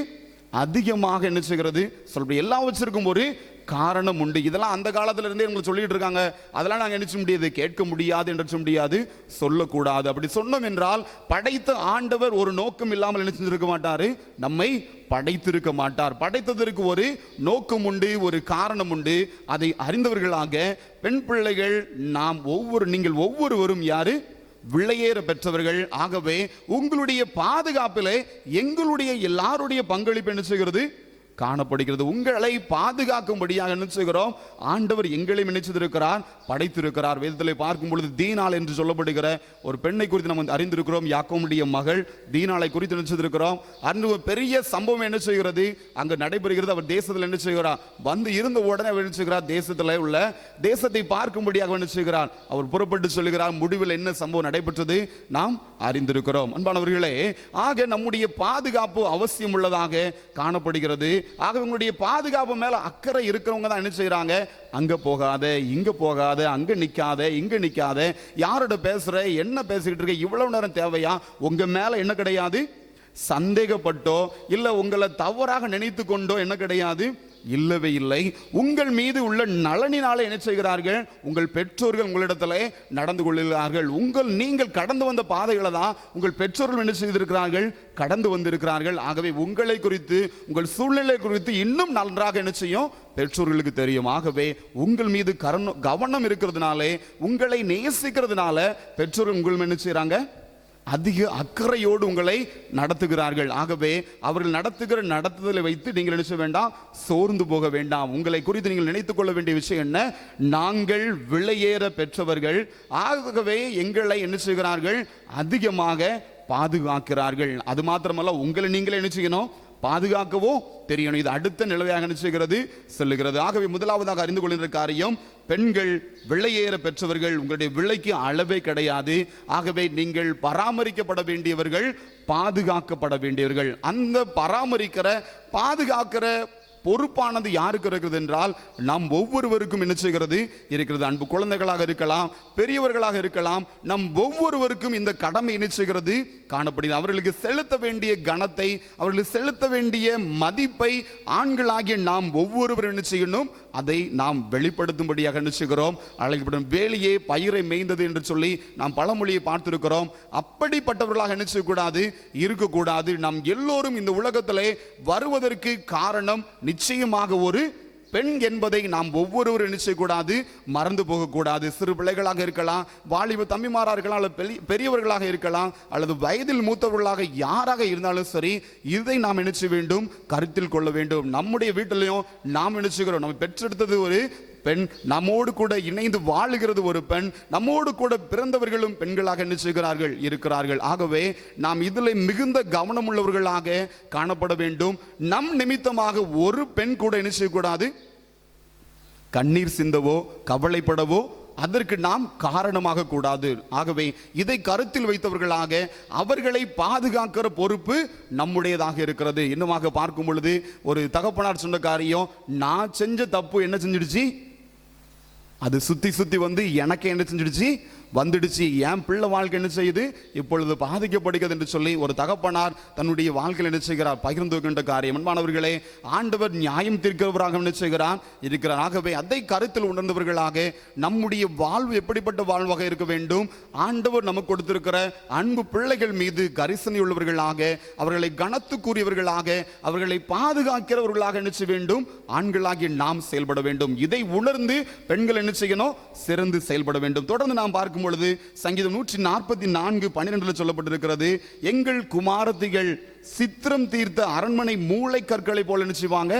அதிகமாக என்ன செய்கிறது, சொல்ற எல்லாம் வச்சிருக்கும் ஒரு காரணம் உண்டு. இதெல்லாம் அந்த காலத்துல இருந்தே உங்களுக்கு சொல்லிட்டு இருக்காங்க. அதெல்லாம் நாங்கள் என்ன செய்ய முடியாது, கேட்க முடியாது என்று சொல்ல முடியாது, சொல்லக்கூடாது. அப்படி சொன்னோம் என்றால் படைத்த ஆண்டவர் ஒரு நோக்கம் இல்லாமல் என்ன செஞ்சிருக்க மாட்டாரு, நம்மை படைத்திருக்க மாட்டார். படைத்ததற்கு ஒரு நோக்கம் உண்டு, ஒரு காரணம் உண்டு. அதை அறிந்தவர்களாக பெண் பிள்ளைகள் நீங்கள் ஒவ்வொருவரும் யாரு, விலையேற பெற்றவர்கள். ஆகவே உங்களுடைய பாதுகாப்பிலே எங்களுடைய எல்லாருடைய பங்களிப்பு என்ன செய்கிறது, காணப்படுகிறது. உங்களை பாதுகாக்கும்படியாக என்ன செய்கிறோம், ஆண்டவர் எங்களை நினைச்சிருக்கிறார், படைத்திருக்கிறார். வேதத்தில் பார்க்கும் பொழுது தீனாள் என்று சொல்லப்படுகிற ஒரு பெண்ணை குறித்து நம்ம அறிந்திருக்கிறோம். யாக்கோபுடைய மகள் தீனாளை குறித்து நினைச்சிருக்கிறோம். அன்று பெரிய சம்பவம் என்ன செய்கிறது, அங்கு நடைபெறுகிறது. அவர் தேசத்தில் என்ன செய்கிறார், வந்து இருந்த உடனே அவர் என்ன செய்கிறார், தேசத்தில் உள்ள தேசத்தை பார்க்கும்படியாக என்ன செய்கிறார், அவர் புறப்பட்டு சொல்லுகிறார். முடிவில் என்ன சம்பவம் நடைபெற்றது நாம் அறிந்திருக்கிறோம். அன்பானவர்களே, ஆக நம்முடைய பாதுகாப்பு அவசியம் உள்ளதாக காணப்படுகிறது. ஆக உங்களுடைய பாதுகாப்பு மேல அக்கறை இருக்கிறவங்க தான் என்ன செய்யறாங்க, அங்க போகாத, இங்க போகாத, அங்க நிக்காத, இங்க நிக்காத, யாரோட பேசுற, என்ன பேசிக்கிட்டு இருக்க, இவ்வளவு நேரம் தேவையா, உங்க மேல என்ன கிடையாது, சந்தேகப்பட்டோ இல்ல உங்களை தவறாக நினைத்து கொண்டோ என்ன கிடையாது, இல்லவே இல்லை. உங்கள் மீது உள்ள நலனினால என்ன செய்கிறார்கள், உங்கள் பெற்றோர்கள் உங்களிடத்துல நடந்து கொள்கிறார்கள். நீங்கள் கடந்து வந்த பாதைகளை தான் உங்கள் பெற்றோர்கள் என்ன செய்திருக்கிறார்கள், கடந்து வந்திருக்கிறார்கள். ஆகவே உங்களை குறித்து, உங்கள் சூழ்நிலை குறித்து இன்னும் நன்றாக என்ன செய்யும், பெற்றோர்களுக்கு தெரியும். ஆகவே உங்கள் மீது கவனம் இருக்கிறதுனாலே, உங்களை நேசிக்கிறதுனால பெற்றோர்கள் உங்கள் என்ன செய்யறாங்க, அதிக அக்கறையோடு உங்களை நடத்துகிறார்கள். ஆகவே அவர்கள் நடத்துகிற நடத்துதலை வைத்து நீங்கள் நினைச்ச வேண்டாம், சோர்ந்து போக வேண்டாம். உங்களை குறித்து நீங்கள் நினைத்துக் கொள்ள வேண்டிய விஷயம் என்ன, நாங்கள் விலையேற பெற்றவர்கள், ஆகவே எங்களை என்ன செய்கிறார்கள், அதிகமாக பாதுகாக்கிறார்கள். அது மாத்திரமல்ல, உங்களை நீங்களே என்ன செய்யணும், பாதுகாக்கவோ தெரியணும். இது அடுத்த நிலையாக நிச்சயிக்கிறது சொல்லுகிறது. ஆகவே முதலாவதாக அறிந்து கொள்கின்ற காரியம், பெண்கள் விலையேற பெற்றவர்கள், உங்களுடைய விலைக்கு அளவே கிடையாது. ஆகவே நீங்கள் பராமரிக்கப்பட வேண்டியவர்கள், பாதுகாக்கப்பட வேண்டியவர்கள். அந்த பராமரிக்கிற பாதுகாக்கிற பொறுப்பானது யாருக்கு இருக்கிறது என்றால், நம் ஒவ்வொருவருக்கும் என்ன செய்கிறது இருக்கிறது. அன்பு குழந்தைகளாக இருக்கலாம், பெரியவர்களாக இருக்கலாம், நம் ஒவ்வொருவருக்கும் இந்த கடமை என்ன செய்கிறது காணப்படுகிறது. அவர்களுக்கு செலுத்த வேண்டிய கணத்தை, அவர்களுக்கு செலுத்த வேண்டிய மதிப்பை ஆண்களாகிய நாம் ஒவ்வொருவரும் என்ன செய்யணும், அதை நாம் வெளிப்படுத்தும்படியாக நினைச்சுகிறோம். அழைக்கப்படும் வேலையே பயிரை மேய்ந்தது என்று சொல்லி நாம் பழமொழியை பார்த்திருக்கிறோம். அப்படிப்பட்டவர்களாக என்ன செய்யக்கூடாது, இருக்கக்கூடாது. நாம் எல்லோரும் இந்த உலகத்திலே வருவதற்கு காரணம் நிச்சயமாக ஒரு பெண் என்பதை நாம் ஒவ்வொருவரும் என்ன செய்யக்கூடாது, மறந்து போகக்கூடாது. சிறு பிள்ளைகளாக இருக்கலாம், வாலிப தம்பிமாராக இருக்கலாம், அல்லது பெரியவர்களாக இருக்கலாம், அல்லது வயதில் மூத்தவர்களாக யாராக இருந்தாலும் சரி, இதை நாம் என்ன செய்ய வேண்டும், கருத்தில் கொள்ள வேண்டும். நம்முடைய வீட்டிலையும் நாம் என்ன செய்கிறோம், நம்ம பெற்றெடுத்தது ஒரு பெண், நம்மோடு கூட இணைந்து வாழுகிறது ஒரு பெண், நம்மோடு கூட பிறந்தவர்களும் பெண்களாக என்ன செய்கிறார்கள், இருக்கிறார்கள். ஆகவே நாம் இதில் மிகுந்த கவனம் உள்ளவர்களாக காணப்பட வேண்டும். நம் நிமித்தமாக ஒரு பெண் கூட என்ன செய்யக்கூடாது, கண்ணீர் சிந்தவோ கவலைப்படவோ அதற்கு நாம் காரணமாக கூடாது. ஆகவே இதை கருத்தில் வைத்தவர்களாக அவர்களை பாதுகாக்கிற பொறுப்பு நம்முடையதாக இருக்கிறது. இன்னுமாக பார்க்கும் பொழுது ஒரு தகப்பனார் சொன்ன காரியம், நான் செஞ்ச தப்பு என்ன செஞ்சிடுச்சு, அது சுத்தி சுத்தி வந்து எனக்கு என்ன செஞ்சிடுச்சு, வந்துடுச்சு. என் பிள்ளை வாழ்க்கை என்ன செய்யுது, இப்பொழுது பாதிக்கப்படுகிறது என்று சொல்லி ஒரு தகப்பனார் தன்னுடைய வாழ்க்கையில் என்ன செய்கிறார், பகிர்ந்து கொண்ட காரியம். அன்பானவர்களே, ஆண்டவர் நியாயம் தீர்க்கிறவராக என்ன செய்கிறார், இருக்கிறார். ஆகவே அதை கருத்தில் உணர்ந்தவர்களாக நம்முடைய வாழ்வு எப்படிப்பட்ட வாழ்வாக இருக்க வேண்டும், ஆண்டவர் நமக்கு கொடுத்திருக்கிற அன்பு பிள்ளைகள் மீது கரிசனை உள்ளவர்களாக, அவர்களை கனத்துக்குரியவர்களாக, அவர்களை பாதுகாக்கிறவர்களாக என்ன செய்ய வேண்டும், ஆண்களாகிய நாம் செயல்பட வேண்டும். இதை உணர்ந்து பெண்கள் என்ன செய்யணும், சிறந்து செயல்பட வேண்டும். தொடர்ந்து நாம் பார்க்கும் பொழுது சங்கீதம் 144:12 சொல்லப்பட்டிருக்கிறது, எங்கள் குமாரத்திகள் சித்திரம் தீர்த்த அரண்மனை மூளை கற்களை போல நினைச்சுவாங்க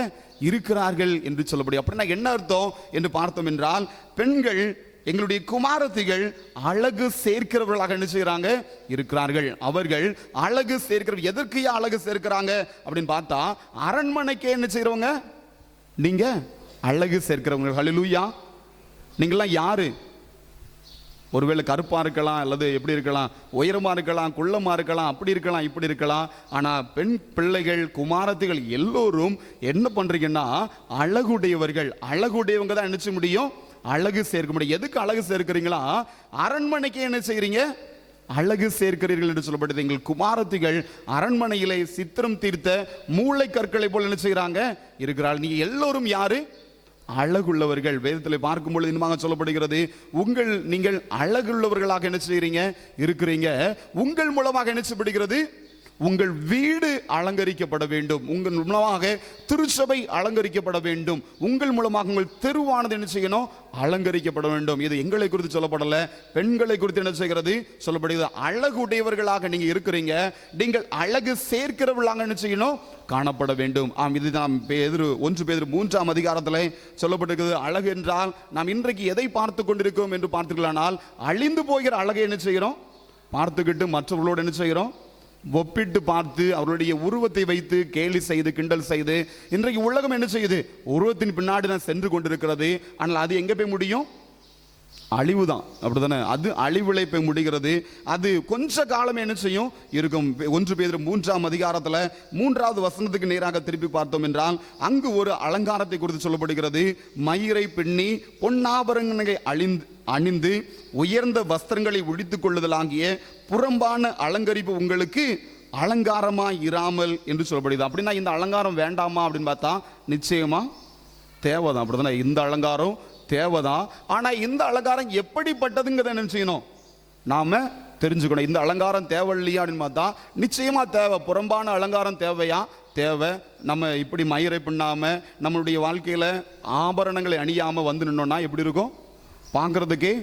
இருக்கிறார்கள் என்று சொல்லப்படும். அப்படின்னா என்ன அர்த்தம் என்று பார்த்தோம் என்றால், பெண்கள் எங்களுடைய குமாரத்திகள் அழகு சேர்க்கிறவர்களாக என்ன செய்யறாங்க, இருக்கிறார்கள். அவர்கள் அழகு சேர்க்கிற, எதற்கு அழகு சேர்க்கிறாங்க அப்படின்னு பார்த்தா, அரண்மனைக்கே என்ன செய்யறவங்க, நீங்க அழகு சேர்க்கிறவங்க. ஹல்லேலூயா. நீங்களாம் யாரு, ஒருவேளை கருப்பா இருக்கலாம், அல்லது எப்படி இருக்கலாம், உயரமா இருக்கலாம், குள்ளமா இருக்கலாம், அப்படி இருக்கலாம், இப்படி இருக்கலாம். ஆனா பெண் பிள்ளைகள் குமாரத்திகள் எல்லோரும் என்ன பண்றீங்கன்னா, அழகுடையவர்கள். அழகுடையவங்க தான் என்ன செய்ய முடியும், அழகு சேர்க்க முடியும். எதுக்கு அழகு சேர்க்கிறீங்களா, அரண்மனைக்கு என்ன செய்யறீங்க, அழகு சேர்க்கிறீர்கள் என்று சொல்லப்பட்டது. எங்கள் குமாரத்திகள் அரண்மனையிலே சித்திரம் தீர்த்த மூளை கற்களை போல என்ன செய்யறாங்க, இருக்கிறாள். நீங்க எல்லோரும் யாரு, அழகுள்ளவர்கள். வேதத்தில் பார்க்கும்பொழுது இன்னமாக சொல்லப்படுகிறது, நீங்கள் அழகுள்ளவர்களாக என்ன செய்றீங்க, இருக்கிறீங்க. உங்கள் மூலமாக என்ன செய்யப்படுகிறது, உங்கள் வீடு அலங்கரிக்கப்பட வேண்டும், உங்கள் மூலமாக திருச்சபை அலங்கரிக்கப்பட வேண்டும், உங்கள் மூலமாக உங்கள் தெருவானது என்ன செய்யணும், அலங்கரிக்கப்பட வேண்டும். இது எங்களை குறித்து சொல்லப்படல, பெண்களை குறித்து என்ன செய்கிறது சொல்லப்படுகிறது. அழகுடையவர்களாக நீங்க இருக்கிறீங்க, நீங்கள் அழகு சேர்க்கிறவர்களாக என்ன செய்யணும், காணப்பட வேண்டும். இதுதான் 1 பேதுரு 3 சொல்லப்பட்டிருக்கிறது. அழகு என்றால் நாம் இன்றைக்கு எதை பார்த்து கொண்டிருக்கிறோம் என்று பார்த்தீர்களானால், அழிந்து போகிற அழகை என்ன செய்கிறோம், பார்த்துக்கிட்டு மற்றவர்களோடு என்ன செய்கிறோம், ஒப்பிட்டு பார்த்து அவருடைய உருவத்தை வைத்து கேலி செய்து கிண்டல் செய்து, இன்றைக்கு உலகம் என்ன செய்யுது, உருவத்தின் பின்னாடி தான் சென்று கொண்டிருக்கிறது. ஆனால் அது எங்க போய் முடியும், அழிவு தான், அப்படித்தானே? அது அழிவிலை போய் முடிகிறது. அது கொஞ்ச காலம் என்ன செய்யும் இருக்கும். 1 பேதுரு 3ஆம் அதிகாரத்தில் 3வது வசனத்துக்கு நேராக திருப்பி பார்த்தோம் என்றால் அங்கு ஒரு அலங்காரத்தை குறித்து சொல்லப்படுகிறது. மயிரை பின்னி பொன்னாபரணங்களை அணிந்து உயர்ந்த வஸ்திரங்களை உடித்துக் கொள்ளுதலாகிய புறம்பான அலங்கரிப்பு உங்களுக்கு அலங்காரமாய் இராமல் என்று சொல்லப்படுகிறது. அப்படின்னா இந்த அலங்காரம் வேண்டாமா அப்படின்னு பார்த்தா நிச்சயமா தேவைதான், அப்படித்தானே? இந்த அலங்காரம் தேவைதான். ஆனா இந்த அலங்காரம் எப்படிப்பட்டதுங்கிறத என்ன செய்யணும், நாம தெரிஞ்சுக்கணும். இந்த அலங்காரம் தேவை இல்லையா அப்படின்னு பார்த்தா நிச்சயமா தேவை. புறம்பான அலங்காரம் தேவையா? தேவை. நம்ம இப்படி மயிரை பின்னாம நம்மளுடைய வாழ்க்கையில ஆபரணங்களை அணியாம வந்து நின்னோம்னா எப்படி இருக்கும்? பார்க்கறதுக்கே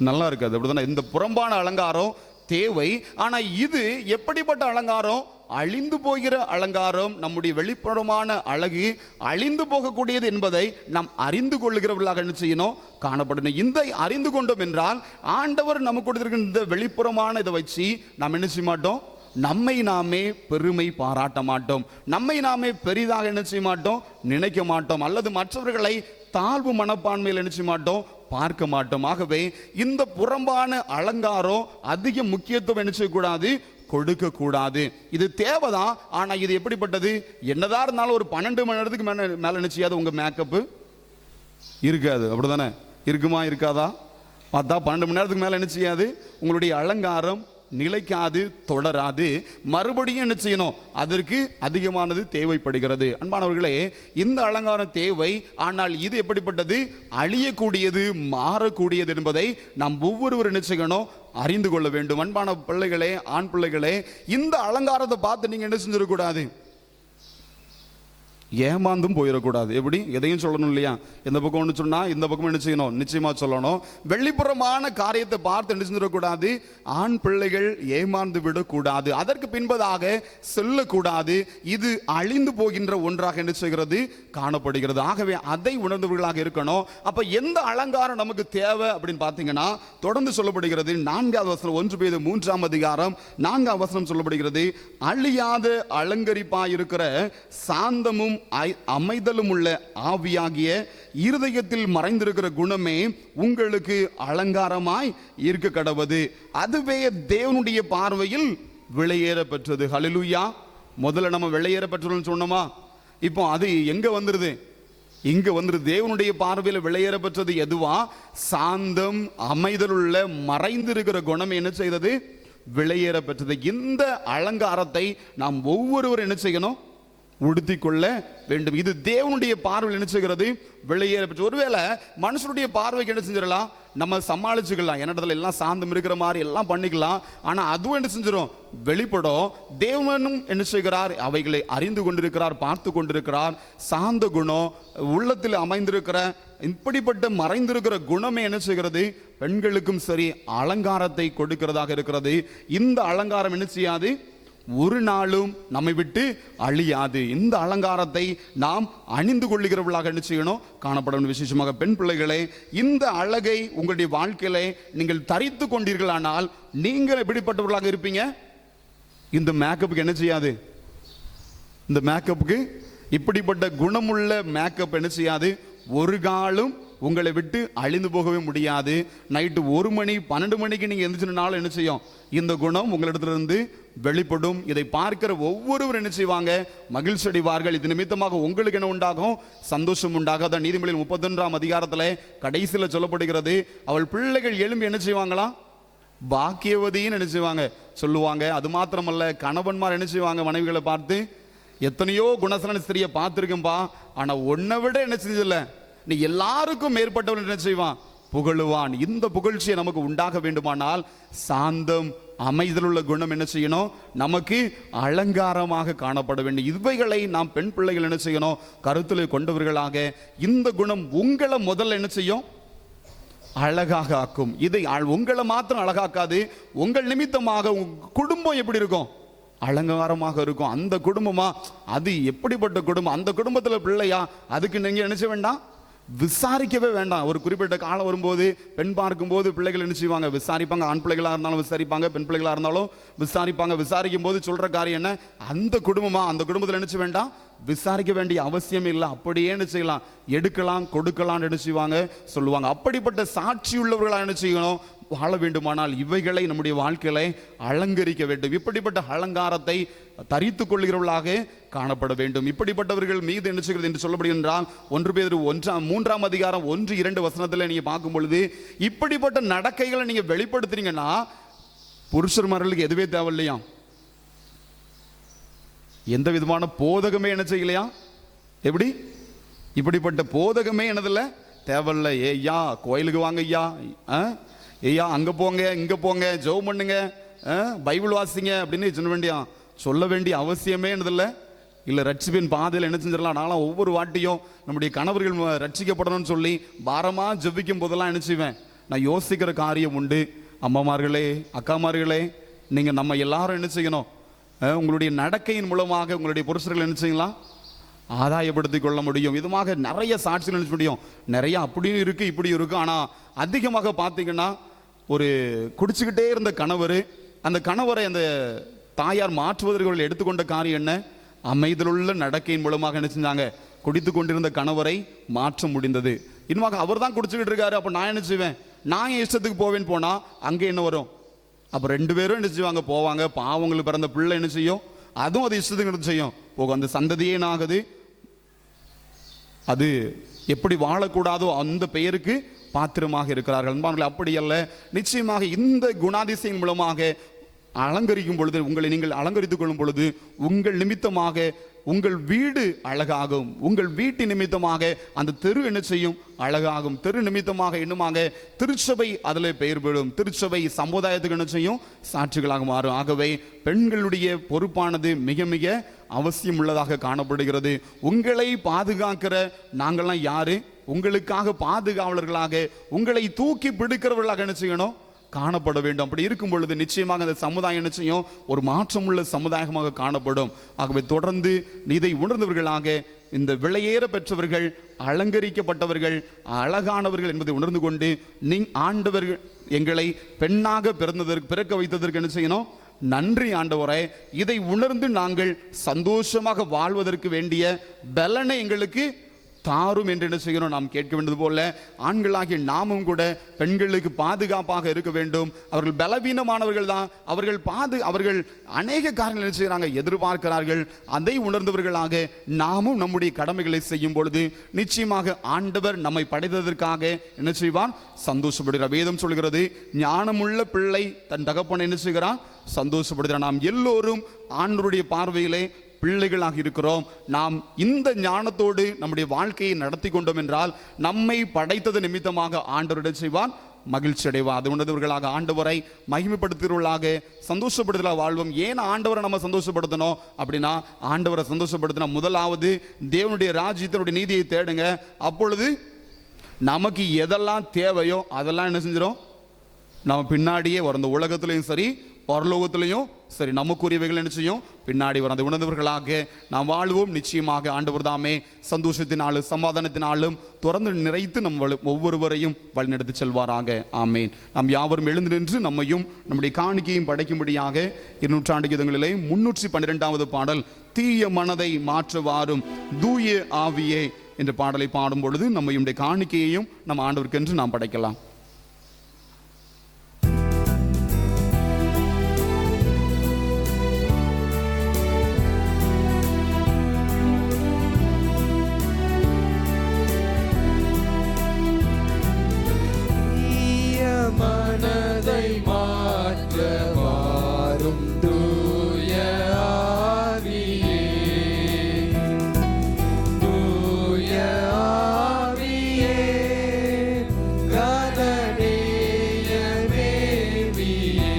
நல்லா இருக்காது, அப்படித்தானே? இந்த புறம்பான அலங்காரம் தேவை. ஆனா இது எப்படிப்பட்ட அலங்காரம்? அழிந்து போகிற அலங்காரம். நம்முடைய வெளிப்புறமான அழகு அழிந்து போகக்கூடியது என்பதை நாம் அறிந்து கொள்ளுகிறவர்களாக என்ன செய்யணும், காணப்படணும். இந்த அறிந்து கொண்டோம் என்றால் ஆண்டவர் நமக்கு கொடுத்திருக்கிற இந்த வெளிப்புறமான இதை வச்சு நாம் என்ன செய்ய மாட்டோம், நம்மை நாமே பெருமை பாராட்ட மாட்டோம், நம்மை நாமே பெரிதாக என்ன செய்ய மாட்டோம், நினைக்க மாட்டோம், அல்லது மற்றவர்களை தாழ்வு மனப்பான்மையில் என்ன செய்ய மாட்டோம், பார்க்க மாட்டோம். ஆகவே இந்த புறம்பான அலங்காரம் அதிக முக்கியத்துவம் என்ன செய்யக்கூடாது, கொடுக்க கூடாது. இது தேவைதான். ஆனா இது எப்படிப்பட்டது? என்னதான் இருந்தாலும் ஒரு 12 மணி நேரத்துக்கு மேல என்ன செய்யாது, உங்க மேக்கப் இருக்காது, அப்படிதானே? இருக்குமா இருக்காதா? பார்த்தா 12 மணி நேரத்துக்கு மேல என்ன செய்யாது, உங்களுடைய அலங்காரம் நிலைக்காது, தொடராது. மறுபடியும் என்ன செய்யணும், அதற்கு அதிகமானது தேவைப்படுகிறது. அன்பானவர்களே, இந்த அலங்காரம் தேவை. ஆனால் இது எப்படிப்பட்டது? அழியக்கூடியது, மாறக்கூடியது என்பதை நாம் ஒவ்வொருவரும் என்ன செய்யணும், அறிந்து கொள்ள வேண்டும். அன்பான பிள்ளைகளே, ஆண் பிள்ளைகளே, இந்த அலங்காரத்தை பார்த்து நீங்க என்ன செஞ்சிடக்கூடாது, ஏமாந்தும் போயிடக்கூடாது. எப்படி? எதையும் சொல்லணும் இல்லையா? இந்த பக்கம் ஒன்று சொன்னா இந்த பக்கம் என்ன செய்யணும், நிச்சயமா சொல்லணும். வெளிப்புறமான காரியத்தை பார்த்து என்ன செஞ்சிடக்கூடாது, ஆண் பிள்ளைகள் ஏமாந்து விடக்கூடாது, அதற்கு பின்பதாக செல்லக்கூடாது. இது அழிந்து போகின்ற ஒன்றாக என்ன செய்கிறது, காணப்படுகிறது. ஆகவே அதை உணர்ந்தவர்களாக இருக்கணும். அப்ப எந்த அலங்காரம் நமக்கு தேவை அப்படின்னு பார்த்தீங்கன்னா தொடர்ந்து சொல்லப்படுகிறது. 4வது வசனம், 1 பேதுரு 3ஆம் அதிகாரம் 4ஆம் வசனம் சொல்லப்படுகிறது. அழியாத அலங்கரிப்பாயிருக்கிற சாந்தமும் அமைதலும் உள்ள ஆவியாகிய இருதயத்தில் மறைந்திருக்கிற குணமே உங்களுக்கு அலங்காரமாய் இருக்க கடவது. அதுவே தேவனுடைய பார்வையில் விலையேற பெற்றது. ஹல்லேலூயா. முதல்ல நம்ம விலையேற பெற்றோம்னு சொன்னோமா, இப்போ அது எங்க வந்துருது, இங்க வந்துருது. தேவனுடைய பார்வையில் விலையேற பெற்றது எதுவா? சாந்தம் அமைதல் உள்ள மறைந்திருக்கிற குணம் என்ன செய்தது, விலையேற பெற்றது. இந்த அலங்காரத்தை நாம் ஒவ்வொருவரும் என்ன செய்யணும், உடுத்தி கொள்ள வேண்டும். இது தேவனுடைய பார்வையில் என்ன செய்கிறது, விலையேற பெற்று. ஒருவேளை மனுஷனுடைய பார்வைக்கு என்ன செஞ்சிடலாம், நம்ம சமாளிச்சுக்கலாம், என்னிடத்துல எல்லாம் சாந்தம் இருக்கிற மாதிரி எல்லாம் பண்ணிக்கலாம். ஆனா அதுவும் என்ன செஞ்சிடும், வெளிப்படும். தேவனும் என்ன செய்கிறார், அவைகளை அறிந்து கொண்டிருக்கிறார், பார்த்து கொண்டிருக்கிறார். சாந்த குணம் உள்ளத்தில் அமைந்திருக்கிற இப்படிப்பட்ட மறைந்திருக்கிற குணமே என்ன செய்கிறது, பெண்களுக்கும் சரி அலங்காரத்தை கொடுக்கிறதாக இருக்கிறது. இந்த அலங்காரம் என்ன செய்யாது, ஒரு நாளும் நம்மை விட்டு அழியாது. இந்த அலங்காரத்தை நாம் அணிந்து கொள்ளுகிறவர்களாக என்ன செய்யணும், காணப்படணும். விசேஷமாக பெண் பிள்ளைகளே, இந்த அழகை உங்களுடைய வாழ்க்கையில நீங்கள் தரித்து கொண்டீர்களானால் நீங்கள் எப்படிப்பட்டவர்களாக இருப்பீங்க, இந்த மேக்கப்புக்கு என்ன செய்யாது, இந்த மேக்கப்புக்கு இப்படிப்பட்ட குணமுள்ள மேக்கப் என்ன செய்யாது, ஒரு காலம் உங்களை விட்டு அழிந்து போகவே முடியாது. நைட்டு 1 மணி 12 மணிக்கு நீங்க எந்திரிச்சினாலும் என்ன செய்யும், இந்த குணம் உங்களிடத்திலிருந்து வெளிப்படும். இதை பார்க்கிற ஒவ்வொருவரும் என்ன செய்வாங்க, மகிழ்ச்சி அடைவார்கள். இது நிமித்தமாக உங்களுக்கு என்ன உண்டாகும், சந்தோஷம் உண்டாகாத. நீதிமொழிகள் 31ஆம் அதிகாரத்தில் கடைசியில் சொல்லப்படுகிறது, அவள் பிள்ளைகள் எழும்பி என்ன செய்வாங்களாம், பாக்கியவதின்னு என்ன செய்வாங்க சொல்லுவாங்க. அது மாத்திரமல்ல, கணவன்மார் என்ன செய்வாங்க, மனைவிகளை பார்த்து, எத்தனையோ குணசலன ஸ்திரியை பார்த்துருக்கேன்பா, ஆனா உன்னை விட என்ன செஞ்சதில்ல, நீ எல்லாருக்கும் மேற்பட்டவன் என்ன செய்வான், புகழுவான். இந்த புகழ்ச்சியை நமக்கு உண்டாக வேண்டுமானால் சாந்தம் அமைதலுள்ள குணம் என்ன செய்யணும், நமக்கு அலங்காரமாக காணப்பட வேண்டும். இவைகளை நாம் பெண் பிள்ளைகள் என்ன செய்யணும், கருத்தில் கொண்டவர்களாக. இந்த குணம் உங்களை முதல்ல என்ன செய்யும், அழகாக ஆக்கும். இதை உங்களை மாத்திரம் அழகாக்காது, உங்கள் நிமித்தமாக உங்க குடும்பம் எப்படி இருக்கும், அலங்காரமாக இருக்கும். அந்த குடும்பமா, அது எப்படிப்பட்ட குடும்பம், அந்த குடும்பத்தில் பிள்ளையா, அதுக்கு நீங்க என்ன செய்ய வேண்டாம், விசாரிக்கவே வேண்டாம். ஒரு குறிப்பிட்ட காலம் வரும்போது பெண் பார்க்கும்போது பிள்ளைகள் என்ன செய்வாங்க, விசாரிப்பாங்க. ஆண் பிள்ளைகளாக இருந்தாலும் விசாரிப்பாங்க, பெண் பிள்ளைகளாக இருந்தாலும் விசாரிப்பாங்க. விசாரிக்கும் போது சொல்ற காரியம் என்ன, அந்த குடும்பமா, அந்த குடும்பத்தில் என்ன செய்ய வேண்டாம், விசாரிக்க வேண்டிய அவசியம் இல்லை, அப்படியே என்ன செய்யலாம், எடுக்கலாம், கொடுக்கலாம் என்ன செய்வாங்க சொல்லுவாங்க. அப்படிப்பட்ட சாட்சி உள்ளவர்களாக என்ன செய்யணும், வாழ வேண்டுமானால் இவைகளை நம்முடைய வாழ்க்கையில அலங்கரிக்க வேண்டும். இப்படிப்பட்ட அலங்காரத்தை தரித்து கொள்கிறவர்களாக காணப்பட வேண்டும். இப்படிப்பட்டவர்கள் மீது என்ன செய்கிறது என்று சொல்லப்படுகின்றால் 1 பேதுரு 3ஆம் அதிகாரம் 1-2 வசனத்தில் நீங்க பார்க்கும் பொழுது இப்படிப்பட்ட நடக்கைகளை நீங்க வெளிப்படுத்துறீங்கன்னா புருஷர்மார்களுக்கு எதுவே தேவையில்லையா, எந்த விதமான போதகமே என்ன செய்யலையா, எப்படி இப்படிப்பட்ட போதகமே என்னதில்ல தேவையில்லை. ஐயா கோயிலுக்கு வாங்க ஐயா, ஐயா அங்க போங்க இங்க போங்க, ஜெபம் பண்ணுங்க, பைபிள் வாசிங்க அப்படின்னு சொல்ல வேண்டிய அவசியமே என்னதில்லை இல்லை. ரட்சிப்பின் பாதையில் என்ன செஞ்சிடலாம், நானும் ஒவ்வொரு வாட்டியும் நம்முடைய கணவர்கள் ரட்சிக்கப்படணும்னு சொல்லி பாரமாக ஜெபிக்கும் போதெல்லாம் என்ன செய்வேன், நான் யோசிக்கிற காரியம் உண்டு. அம்மாமார்களே, அக்காமார்களே, நீங்கள் நம்ம எல்லாரும் என்ன செய்யணும், உங்களுடைய நடக்கையின் மூலமாக உங்களுடைய புருஷர்கள் என்ன செய்யலாம், ஆதாயப்படுத்திக் கொள்ள முடியும். இதுமாக நிறைய சாட்சிகள் நினைச்ச முடியும். நிறைய அப்படியும் இருக்கு இப்படி இருக்கு. ஆனால் அதிகமாக பார்த்தீங்கன்னா ஒரு குடிச்சுக்கிட்டே இருந்த கணவர், அந்த கணவரை அந்த தாயார் மாற்றுவதற்கு எடுத்துக்கொண்ட காரியம் என்ன, அமைதலுள்ள நடக்கையின் மூலமாக என்ன செஞ்சாங்க, குடித்து கொண்டிருந்த கணவரை மாற்ற முடிந்தது. இன்னுமாக அவர் தான் குடிச்சுக்கிட்டு இருக்காரு, அப்போ நான் என்ன செய்வேன், நான் என் இஷ்டத்துக்கு போவேன்னு போனா அங்கே என்ன வரும், அப்போ 2 பேரும் என்ன செய்வாங்க, போவாங்க. பாவங்களுக்கு பிறந்த பிள்ளை என்ன செய்யும், அதுவும் அது இஷ்டத்துக்கு செய்யும் போகும். அந்த சந்ததியே என்ன ஆகுது, அது எப்படி வாழக்கூடாதோ அந்த பெயருக்கு பாத்திரமாக இருக்கிறார்கள். அன்பானவர்களே, அப்படி அல்ல. நிச்சயமாக இந்த குணாதிசயம் மூலமாக அலங்கரிக்கும் பொழுது, உங்களை நீங்கள் அலங்கரித்துக் கொள்ளும் பொழுது உங்கள் நிமித்தமாக உங்கள் வீடு அழகாகும். உங்கள் வீட்டு நிமித்தமாக அந்த தெரு என்ன செய்யும், அழகாகும். தெரு நிமித்தமாக இன்னுமாக திருச்சபை அதில் பெயர் பெறும். திருச்சபை சமுதாயத்துக்கு என்ன செய்யும், சாட்சிகளாக மாறும். ஆகவே பெண்களுடைய பொறுப்பானது மிக மிக அவசியம் உள்ளதாக காணப்படுகிறது. உங்களை பாதுகாக்கிற நாங்கள்லாம் யாரு, உங்களுக்காக பாதுகாவலர்களாக, உங்களை தூக்கி பிடிக்கிறவர்களாக என்ன செய்யணும், காணப்பட வேண்டும். அப்படி இருக்கும் பொழுது நிச்சயமாக அந்த சமுதாயம் என்ன செய்யும், ஒரு மாற்றம் உள்ள சமுதாயமாக காணப்படும். ஆகவே தொடர்ந்து இதை உணர்ந்தவர்களாக, இந்த விலையேற பெற்றவர்கள், அலங்கரிக்கப்பட்டவர்கள், அழகானவர்கள் என்பதை உணர்ந்து கொண்டு ஆண்டவர்கள் எங்களை பெண்ணாக பிறக்க வைத்ததற்கு என்ன செய்யணும், நன்றி ஆண்டவரே, இதை உணர்ந்து நாங்கள் சந்தோஷமாக வாழ்வதற்கு வேண்டிய பலனை எங்களுக்கு தாரும் என்று என்ன செய்யணும், நாம் கேட்க வேண்டியது போல ஆண்களாகிய நாமும் கூட பெண்களுக்கு பாதுகாப்பாக இருக்க வேண்டும். அவர்கள் பலவீனமானவர்கள் தான், அவர்கள் அநேக காரியங்கள் என்ன செய்கிறாங்க, எதிர்பார்க்கிறார்கள். அதை உணர்ந்தவர்களாக நாமும் நம்முடைய கடமைகளை செய்யும் பொழுது நிச்சயமாக ஆண்டவர் நம்மை படைத்ததற்காக என்ன செய்வான், சந்தோஷப்படுகிறார். வேதம் சொல்கிறது, ஞானமுள்ள பிள்ளை தன் தகப்பனை என்ன செய்கிறான், சந்தோஷப்படுகிறார். நாம் எல்லோரும் ஆண்டவருடைய பார்வையிலே பிள்ளைகளாக இருக்கிறோம். நாம் இந்த ஞானத்தோடு நம்முடைய வாழ்க்கையை நடத்தி கொண்டோம் என்றால் நம்மை படைத்தது நிமித்தமாக ஆண்டவரிடம் செய்வான், மகிழ்ச்சி அடைவா. அது உணர்ந்தவர்களாக ஆண்டவரை மகிமைப்படுத்துகிறவர்களாக சந்தோஷப்படுத்தலாம் வாழ்வோம். ஏன் ஆண்டவரை நம்ம சந்தோஷப்படுத்தணும் அப்படின்னா, ஆண்டவரை சந்தோஷப்படுத்தினா முதலாவது தேவனுடைய ராஜ்யத்தினுடைய நீதியை தேடுங்க. அப்பொழுது நமக்கு எதெல்லாம் தேவையோ அதெல்லாம் என்ன செஞ்சிடும், நம்ம பின்னாடியே வரும். இந்த உலகத்திலையும் சரி பரலோகத்திலையும் சரி நமக்குரியவைகள் என்ன செய்யும், பின்னாடி வரும். அதை உணர்ந்தவர்களாக நாம் வாழ்வோம். நிச்சயமாக ஆண்டவர் தாமே சந்தோஷத்தினாலும் சமாதானத்தினாலும் தொடர்ந்து நிறைத்து நம் ஒவ்வொருவரையும் வழிநடத்தி செல்வாராக. ஆமேன். நாம் யாவரும் எழுந்து நின்று நம்மையும் நம்முடைய காணிக்கையும் படைக்கும்படியாக 200 கீதங்களிலே 312வது பாடல், தீய மனதை மாற்றுவாரும் தூய ஆவியே என்ற பாடலை பாடும் பொழுது நம்மையுடைய காணிக்கையையும் நம் ஆண்டவருக்கென்று நாம் படைக்கலாம். மனதை மாற்றவாரும் தூய ஆவியே, தூய ஆவியே, கனநேய மேவியே,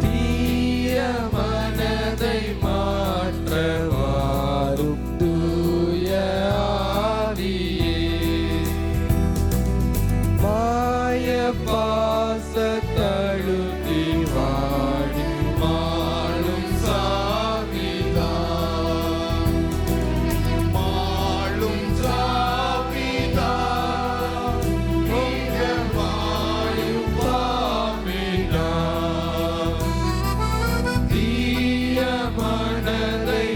தீய மனதை மாற்றவாரும் தூய ஆவியே, பாசத்தழுத்தி வாடி மாளும் சாவிதான், மாளும் சாவிதான், இங்க மாளும் பாவிதான், தீய மனதை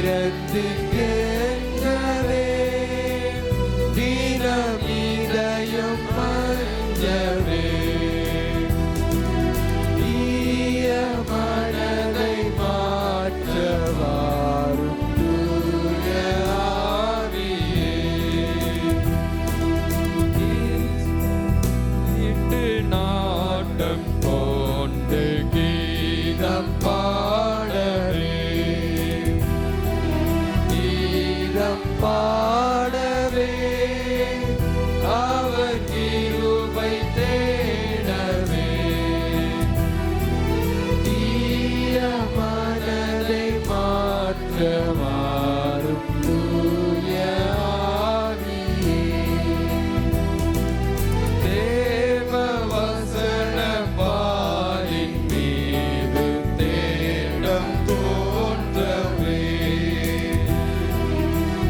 இரத்திக்கென்றவே தினமிதயம் மஞ்சவே தீய மனதை மாற்றவாரும் தூய ஆவியே. இட்டு நாட்டம் கொண்டு கீதம் பாடவே கீதம் பாடவே அவர் கிருபை தேடவே தீய மனதை மாற்றவாரும் தூய ஆவியே. தேவ வசன பாலின் மீது தேடம் தோன்றவே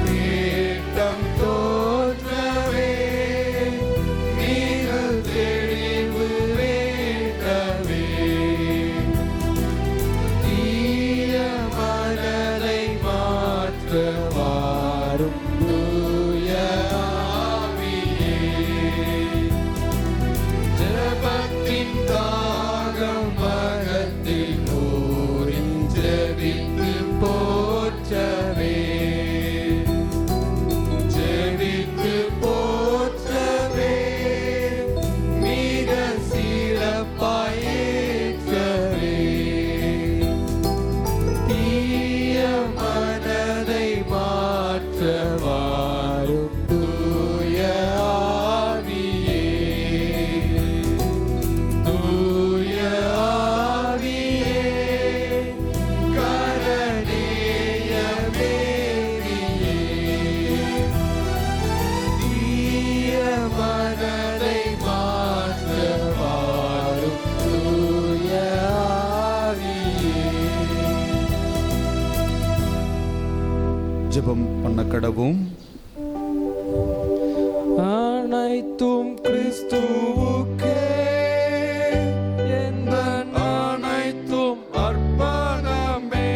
தேட்டம் தோன்றவே மிக தெளிவு வேண்டவே தீய மனதை மாற்றவாரும் தூய ஆவியே. ஜபத்தின் தாகம் மகத்தில் ஊரின் ஜெபித்து போற்றவே ஜெபித்து போற்றவே மிக சிறப்பாயேற்றவே தீய மனதை மாற்றவாரும் தூய ஆவியே. தூய ஆவியே கரணேய மேரியே தீய மனதை மாற்றவாரும் தூய ஆவியே. ஜெபம் பண்ண கடவும். அனைத்தும் கிறிஸ்துவுக்கே எந்த அனைத்தும் அர்ப்பணமே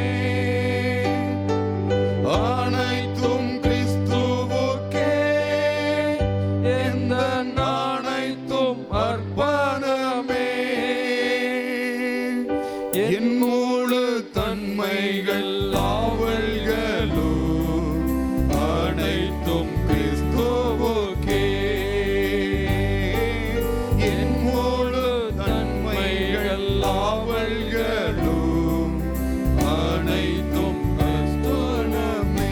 அனைத்தும் கிறிஸ்துவுக்கே எந்த அனைத்தும் அர்ப்பணமே என் முழு தன்மைகள் ஆவல்களும் அனைத்தும் கிறிஸ்துவுக்கே. என் முழு தன்மைகள் ஆவல்களும் அனைத்தும் கிறிஸ்துவனமே.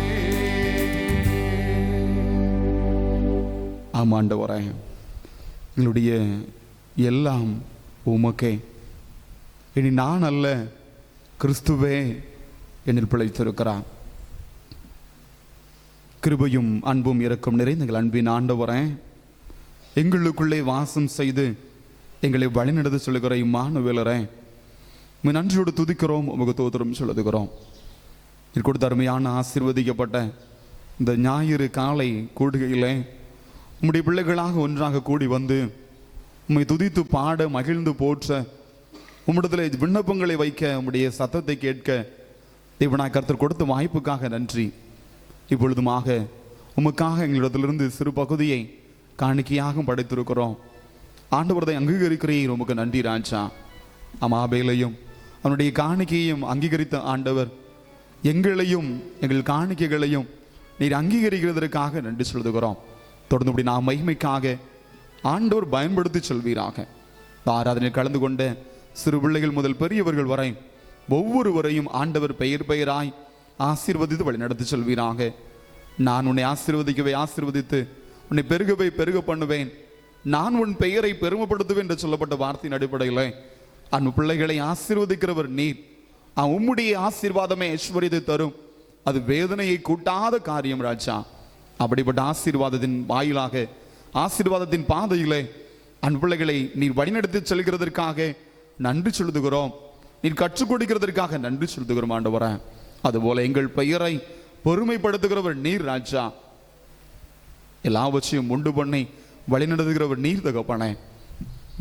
ஆமாண்டவரே, எங்களுடைய எல்லாம் உமக்கே. இனி நான் அல்ல, கிறிஸ்துவே என்னில் பிழைத்திருக்கிறார். கிருபையும் அன்பும் இரக்கம் நிறைந்த எங்கள் அன்பின் ஆண்டவரே, எங்களுக்குள்ளே வாசம் செய்து எங்களை வழிநடத்த சொல்லுகிற இம்மானுவேலரே, உம்மை நன்றியோடு துதிக்கிறோம், உமக்கு தோத்திரம் சொல்லுகிறோம். இது கொடுத்த அருமையான ஆசீர்வதிக்கப்பட்ட இந்த ஞாயிறு காலை கூடுகையிலே உம்முடைய பிள்ளைகளாக ஒன்றாக கூடி வந்து உம்மை துதித்து பாட மகிழ்ந்து போற்ற உம்மிடத்தில் விண்ணப்பங்களை வைக்க உம்முடைய சத்தத்தை கேட்க தேவனாய் கர்த்தர் கொடுத்த வாய்ப்புக்காக நன்றி. இப்பொழுதுமாக உமக்காக எங்களிடத்திலிருந்து சிறு பகுதியை காணிக்கையாக படைத்திருக்கிறோம். ஆண்டவரதை அங்கீகரிக்கிறீர், உமக்கு நன்றி ராஜா. ஆபேலையும் அவனுடைய காணிக்கையையும் அங்கீகரித்த ஆண்டவர் எங்களையும் எங்கள் காணிக்கைகளையும் நீர் அங்கீகரிக்கிறதற்காக நன்றி சொல்லுகிறோம். தொடர்ந்து இப்படி நாம் மகிமைக்காக ஆண்டவர் பயன்படுத்தி சொல்வீராக. ஆராதனை கலந்து கொண்ட சிறு பிள்ளைகள் முதல் பெரியவர்கள் வரை ஒவ்வொருவரையும் ஆண்டவர் பெயர் பெயராய் ஆசீர்வதித்து வழி நடத்தி சொல்வீராக. நான் உன்னை ஆசீர்வதிக்கவே ஆசீர்வதித்து உன்னை பெருகவே பெருக பண்ணுவேன், நான் உன் பெயரை பெருமைப்படுத்துவேன் என்று சொல்லப்பட்ட வார்த்தையின் அடிப்படையில் அன்பு பிள்ளைகளை ஆசீர்வதிக்கிறவர் நீர். உம்முடைய ஆசீர்வாதமே ஐஸ்வர்யத்தை தரும், அது வேதனையை கூட்டாத காரியம் ராஜா. அப்படிப்பட்ட ஆசீர்வாதத்தின் வாயிலாக ஆசீர்வாதத்தின் பாதையிலே அன்பு பிள்ளைகளை நீர் வழிநடத்தி செல்கிறதற்காக நன்றி சொல்லுகிறோம். நீர் கற்றுக் கொடுக்கிறதற்காக நன்றி சொல்லுகிறோம் ஆண்டவரே. அதுபோல எங்கள் பெயரை பெருமைப்படுத்துகிறவர் நீர் ராஜா. எல்லாவற்றையும் உண்டு பண்ணி வழிநடத்துகிறவர் நீர் தகப்பனே.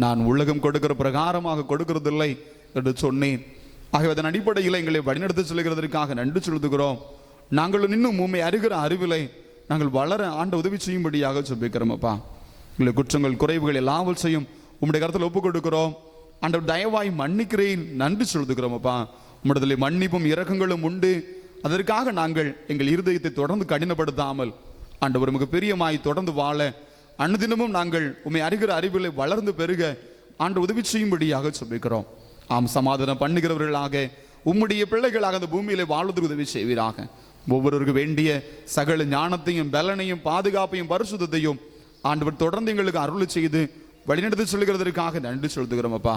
நான் உலகம் கொடுக்கிற பிரகாரமாக கொடுக்கிறதில்லை என்று சொன்னேன். ஆகவே அதன் அடிப்படையில் எங்களை வழிநடத்தி செல்கிறதற்காக நன்றி சொல்லுகிறோம். நாங்களும் இன்னும் உண்மை அறிகிற அறிவிலை நாங்கள் வளர ஆண்ட உதவி செய்யும்படியாக ஜெபிக்கிறோம் அப்பா. எங்களை குற்றங்கள் குறைவுகள் எல்லாவற்றையும் உம்முடைய கருத்தில் ஒப்புக் கொடுக்கிறோம். ஆண்டவர் தயவாய் மன்னிக்கிறேன், நன்றி சொல்லுகிறோம் அப்பா. உம்மிடத்தில் மன்னிப்பும் இரக்கங்களும் உண்டு. அதற்காக நாங்கள் எங்கள் இருதயத்தை தொடர்ந்து கடினப்படுத்தாமல் ஆண்டவர் உமக்கு பிரியமாய் தொடர்ந்து வாழ அனுதினமும் நாங்கள் உம்மை அறிகிற அறிவிலை வளர்ந்து பெருக ஆண்டு உதவி செய்யும்படியாக ஜெபிக்கிறோம். ஆம், சமாதானம் பண்ணுகிறவர்களாக உம்முடைய பிள்ளைகளாக அந்த பூமியிலே வாழ்வதற்கு உதவி செய்வீராக. ஒவ்வொருவருக்கு வேண்டிய சகல ஞானத்தையும் பலனையும் பாதுகாப்பையும் பரிசுத்தையும் ஆண்டவர் தொடர்ந்து எங்களுக்கு அருள் செய்து வழிநடத்தி சொல்லுகிறதற்காக நன்றி செலுத்துகிறோம் அப்பா.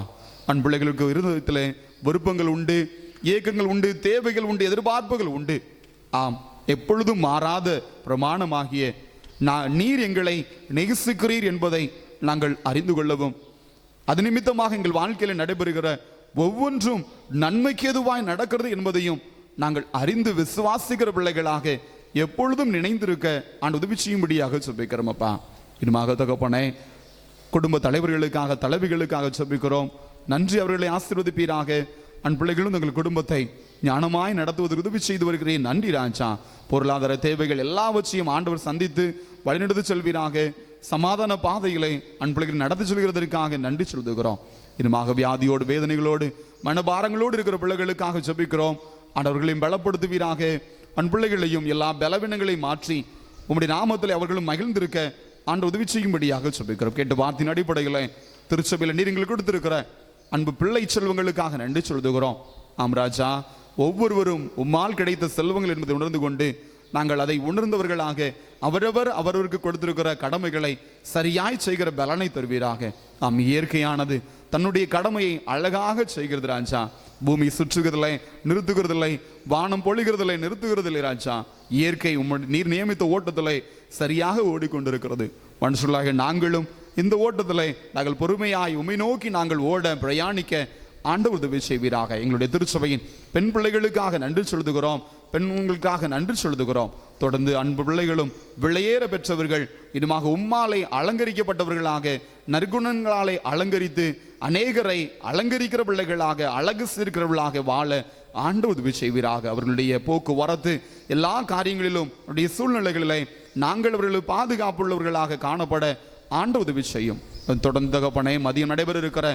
அன் பிள்ளைகளுக்கு இருதயத்தில் விருப்பங்கள் உண்டு, ஏக்கங்கள் உண்டு, தேவைகள் உண்டு, எதிர்பார்ப்புகள் உண்டு. ஆம், எப்பொழுதும் மாறாத பிரமாணமாகிய நீர் எங்களை நேசிக்கிறீர் என்பதை நாங்கள் அறிந்து கொள்ளவும், அது நிமித்தமாக எங்கள் வாழ்க்கையில் நடைபெறுகிற ஒவ்வொன்றும் நன்மைக்கு எதுவாய் நடக்கிறது என்பதையும் நாங்கள் அறிந்து விசுவாசிக்கிற பிள்ளைகளாக எப்பொழுதும் நினைந்திருக்க ஆண்டு உதவி செய்யும்படியாக ஜெபிக்கிறோம் அப்பா. இனிமாக தகப்பனே, குடும்ப தலைவர்களுக்காக தலைவிகளுக்காக ஜெபிக்கிறோம். நன்றி, அவர்களை ஆசீர்வதிப்பீராக. அன் பிள்ளைகளும் தங்கள் குடும்பத்தை ஞானமாய் நடத்துவதற்கு உதவி செய்து வருகிறேன். நன்றி ராஜா. பொருளாதார தேவைகள் எல்லாவற்றையும் ஆண்டவர் சந்தித்து வழிநடத்தி செல்வீராக. சமாதான பாதைகளை அன் பிள்ளைகள் நடத்தி செல்கிறதற்காக நன்றி சொல்லுகிறோம். இனிமாக வியாதியோடு வேதனைகளோடு மனபாரங்களோடு இருக்கிற பிள்ளைகளுக்காக ஜெபிக்கிறோம். ஆண்டவர்களையும் பலப்படுத்துவீராக. அன் பிள்ளைகளையும் எல்லா பலவீனங்களையும் மாற்றி உம்முடைய நாமத்தில் அவர்களும் மகிழ்ந்திருக்க ஆண்டு உதவி செய்யும்படியாக ஜெபிக்கிறோம். கேட்டு வார்த்தையின் அடிப்படையில் திருச்சபையில் நீர் எங்களுக்கு கொடுத்திருக்கிற அன்பு பிள்ளை செல்வங்களுக்காக நன்றி சொல்லுகிறோம். ஆம் ராஜா, ஒவ்வொருவரும் உம்மால் கிடைத்த செல்வங்கள் என்பதை உணர்ந்து கொண்டு நாங்கள் அதை உணர்ந்தவர்களாக அவரவர் அவரவருக்கு கொடுத்திருக்கிற கடமைகளை சரியாய் செய்கிற பலனை தருவீராக. ஆம், இயற்கையானது தன்னுடைய கடமையை அழகாக செய்கிறது ராஜா. பூமி சுற்றுகிறதில்லை, நிறுத்துகிறதில்லை, வானம் பொழிகிறதில்லை, நிறுத்துகிறதில்லை ராஜா. இயற்கை நீர் நியமித்த ஓட்டத்திலே சரியாக ஓடிக்கொண்டிருக்கிறது. மனுஷர்களாக நாங்களும் இந்த ஓட்டத்திலே நாங்கள் பொறுமையாய் உம்மை நோக்கி நாங்கள் ஓட பிரயாணிக்க ஆண்டவர் உதவி செய்வீராக. எங்களுடைய திருச்சபையின் பெண் பிள்ளைகளுக்காக நன்றி சொல்லுகிறோம், பெண்களுக்காக நன்றி சொல்லுகிறோம். தொடர்ந்து அன்பு பிள்ளைகளும் விளையேற பெற்றவர்கள் இதுமாக உம்மாலை அலங்கரிக்கப்பட்டவர்களாக நற்குணங்களாலே அலங்கரித்து அநேகரை அலங்கரிக்கிற பிள்ளைகளாக அழகு சேர்க்கிறவர்களாக வாழ ஆண்டவர் உதவி செய்வீராக. அவர்களுடைய போக்குவரத்து எல்லா காரியங்களிலும் அவருடைய சூழ்நிலைகளிலே நாங்கள் அவர்களுக்கு பாதுகாப்புள்ளவர்களாக காணப்பட ஆண்டவர் உதவி செய்யும். தொடர்ந்து தகப்பனே, மதியம் நடைபெற இருக்கிற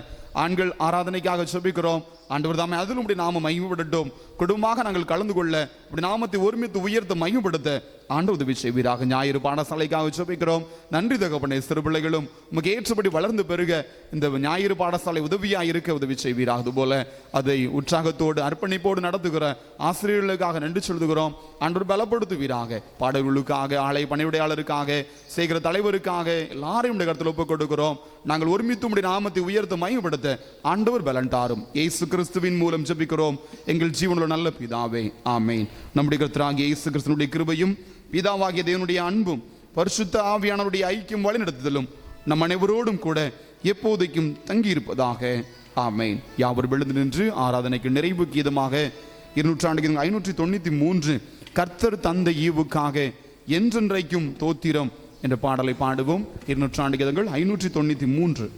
ஆண்கள் ஆராதனைக்காக ஜெபிக்கிறோம். ஆண்டவர் தாமே அதில் உடைய நாமம் மகிமைப்படட்டும். குடும்பமாக நாங்கள் கலந்து கொள்ள உடைய நாமத்தை ஒருமித்து உயர்த்த மகிமைப்படுத்த ஆண்டவர் உதவி செய்வீராக. ஞாயிறு பாடசாலைக்காக ஜெபிக்கிறோம். நன்றி தகப்பனே, சிறு பிள்ளைகளும் உமக்கு ஏற்றபடி வளர்ந்து பெருக இந்த ஞாயிறு பாடசாலை உதவியாக இருக்க உதவி செய்வீராக. அதுபோல அதை உற்சாகத்தோடு அர்ப்பணிப்போடு நடத்துகிற ஆசிரியர்களுக்காக நன்றி சொல்லுகிறோம். ஆண்டவர் பலப்படுத்துவீராக. பாடல்களுக்காக, ஆலய பணிவிடையாளருக்காக, சேகர தலைவருக்காக எல்லாரையும் கருத்தில் ஒப்புக் கொடுக்கிறோம். நாங்கள் ஒருமித்து உம்முடைய நாமத்தை உயர்த்த மகிமைப்படுத்த ஆண்டவர் பலன் தாரும். இயேசு கிறிஸ்துவின் மூலம் ஜெபிக்கிறோம் எங்கள் ஜீவனுள்ள நல்ல பிதாவே, ஆமென். நம்முடைய கர்த்தராகிய இயேசு கிறிஸ்துவினுடைய கிருபையும் பிதாவாகிய தேவனுடைய அன்பும் பரிசுத்த ஆவியானவருடைய ஐக்கியம் வழிநடத்துதலும் நம் அனைவரோடும் கூட எப்போதைக்கும் தங்கியிருப்பதாக, ஆமென். யாவரும் எழுந்து நின்று ஆராதனைக்கு நிறைவு கீதமாக 593 கர்த்தர் தந்த ஈவுக்காக என்றென்றைக்கும் தோத்திரம் என்ற பாடலை பாடுவோம். 593.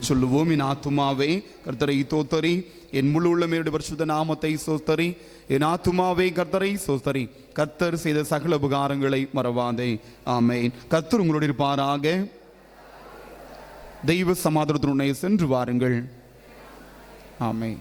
சொல்லுவோம். என் ஆத்துமாவே கர்த்தரை தோத்தரி, என் முழு உள்ளமையுடைய பரிசுத்த நாமத்தை சோத்தரி. என் ஆத்துமாவே கர்த்தரை சோத்தரி, கர்த்தர் செய்த சகல உபகாரங்களை மறவாதே. ஆமென். கர்த்தர் உங்களோடு இருப்பாராக. தெய்வ சமாதானத்துடனே சென்று வாருங்கள். ஆமென்.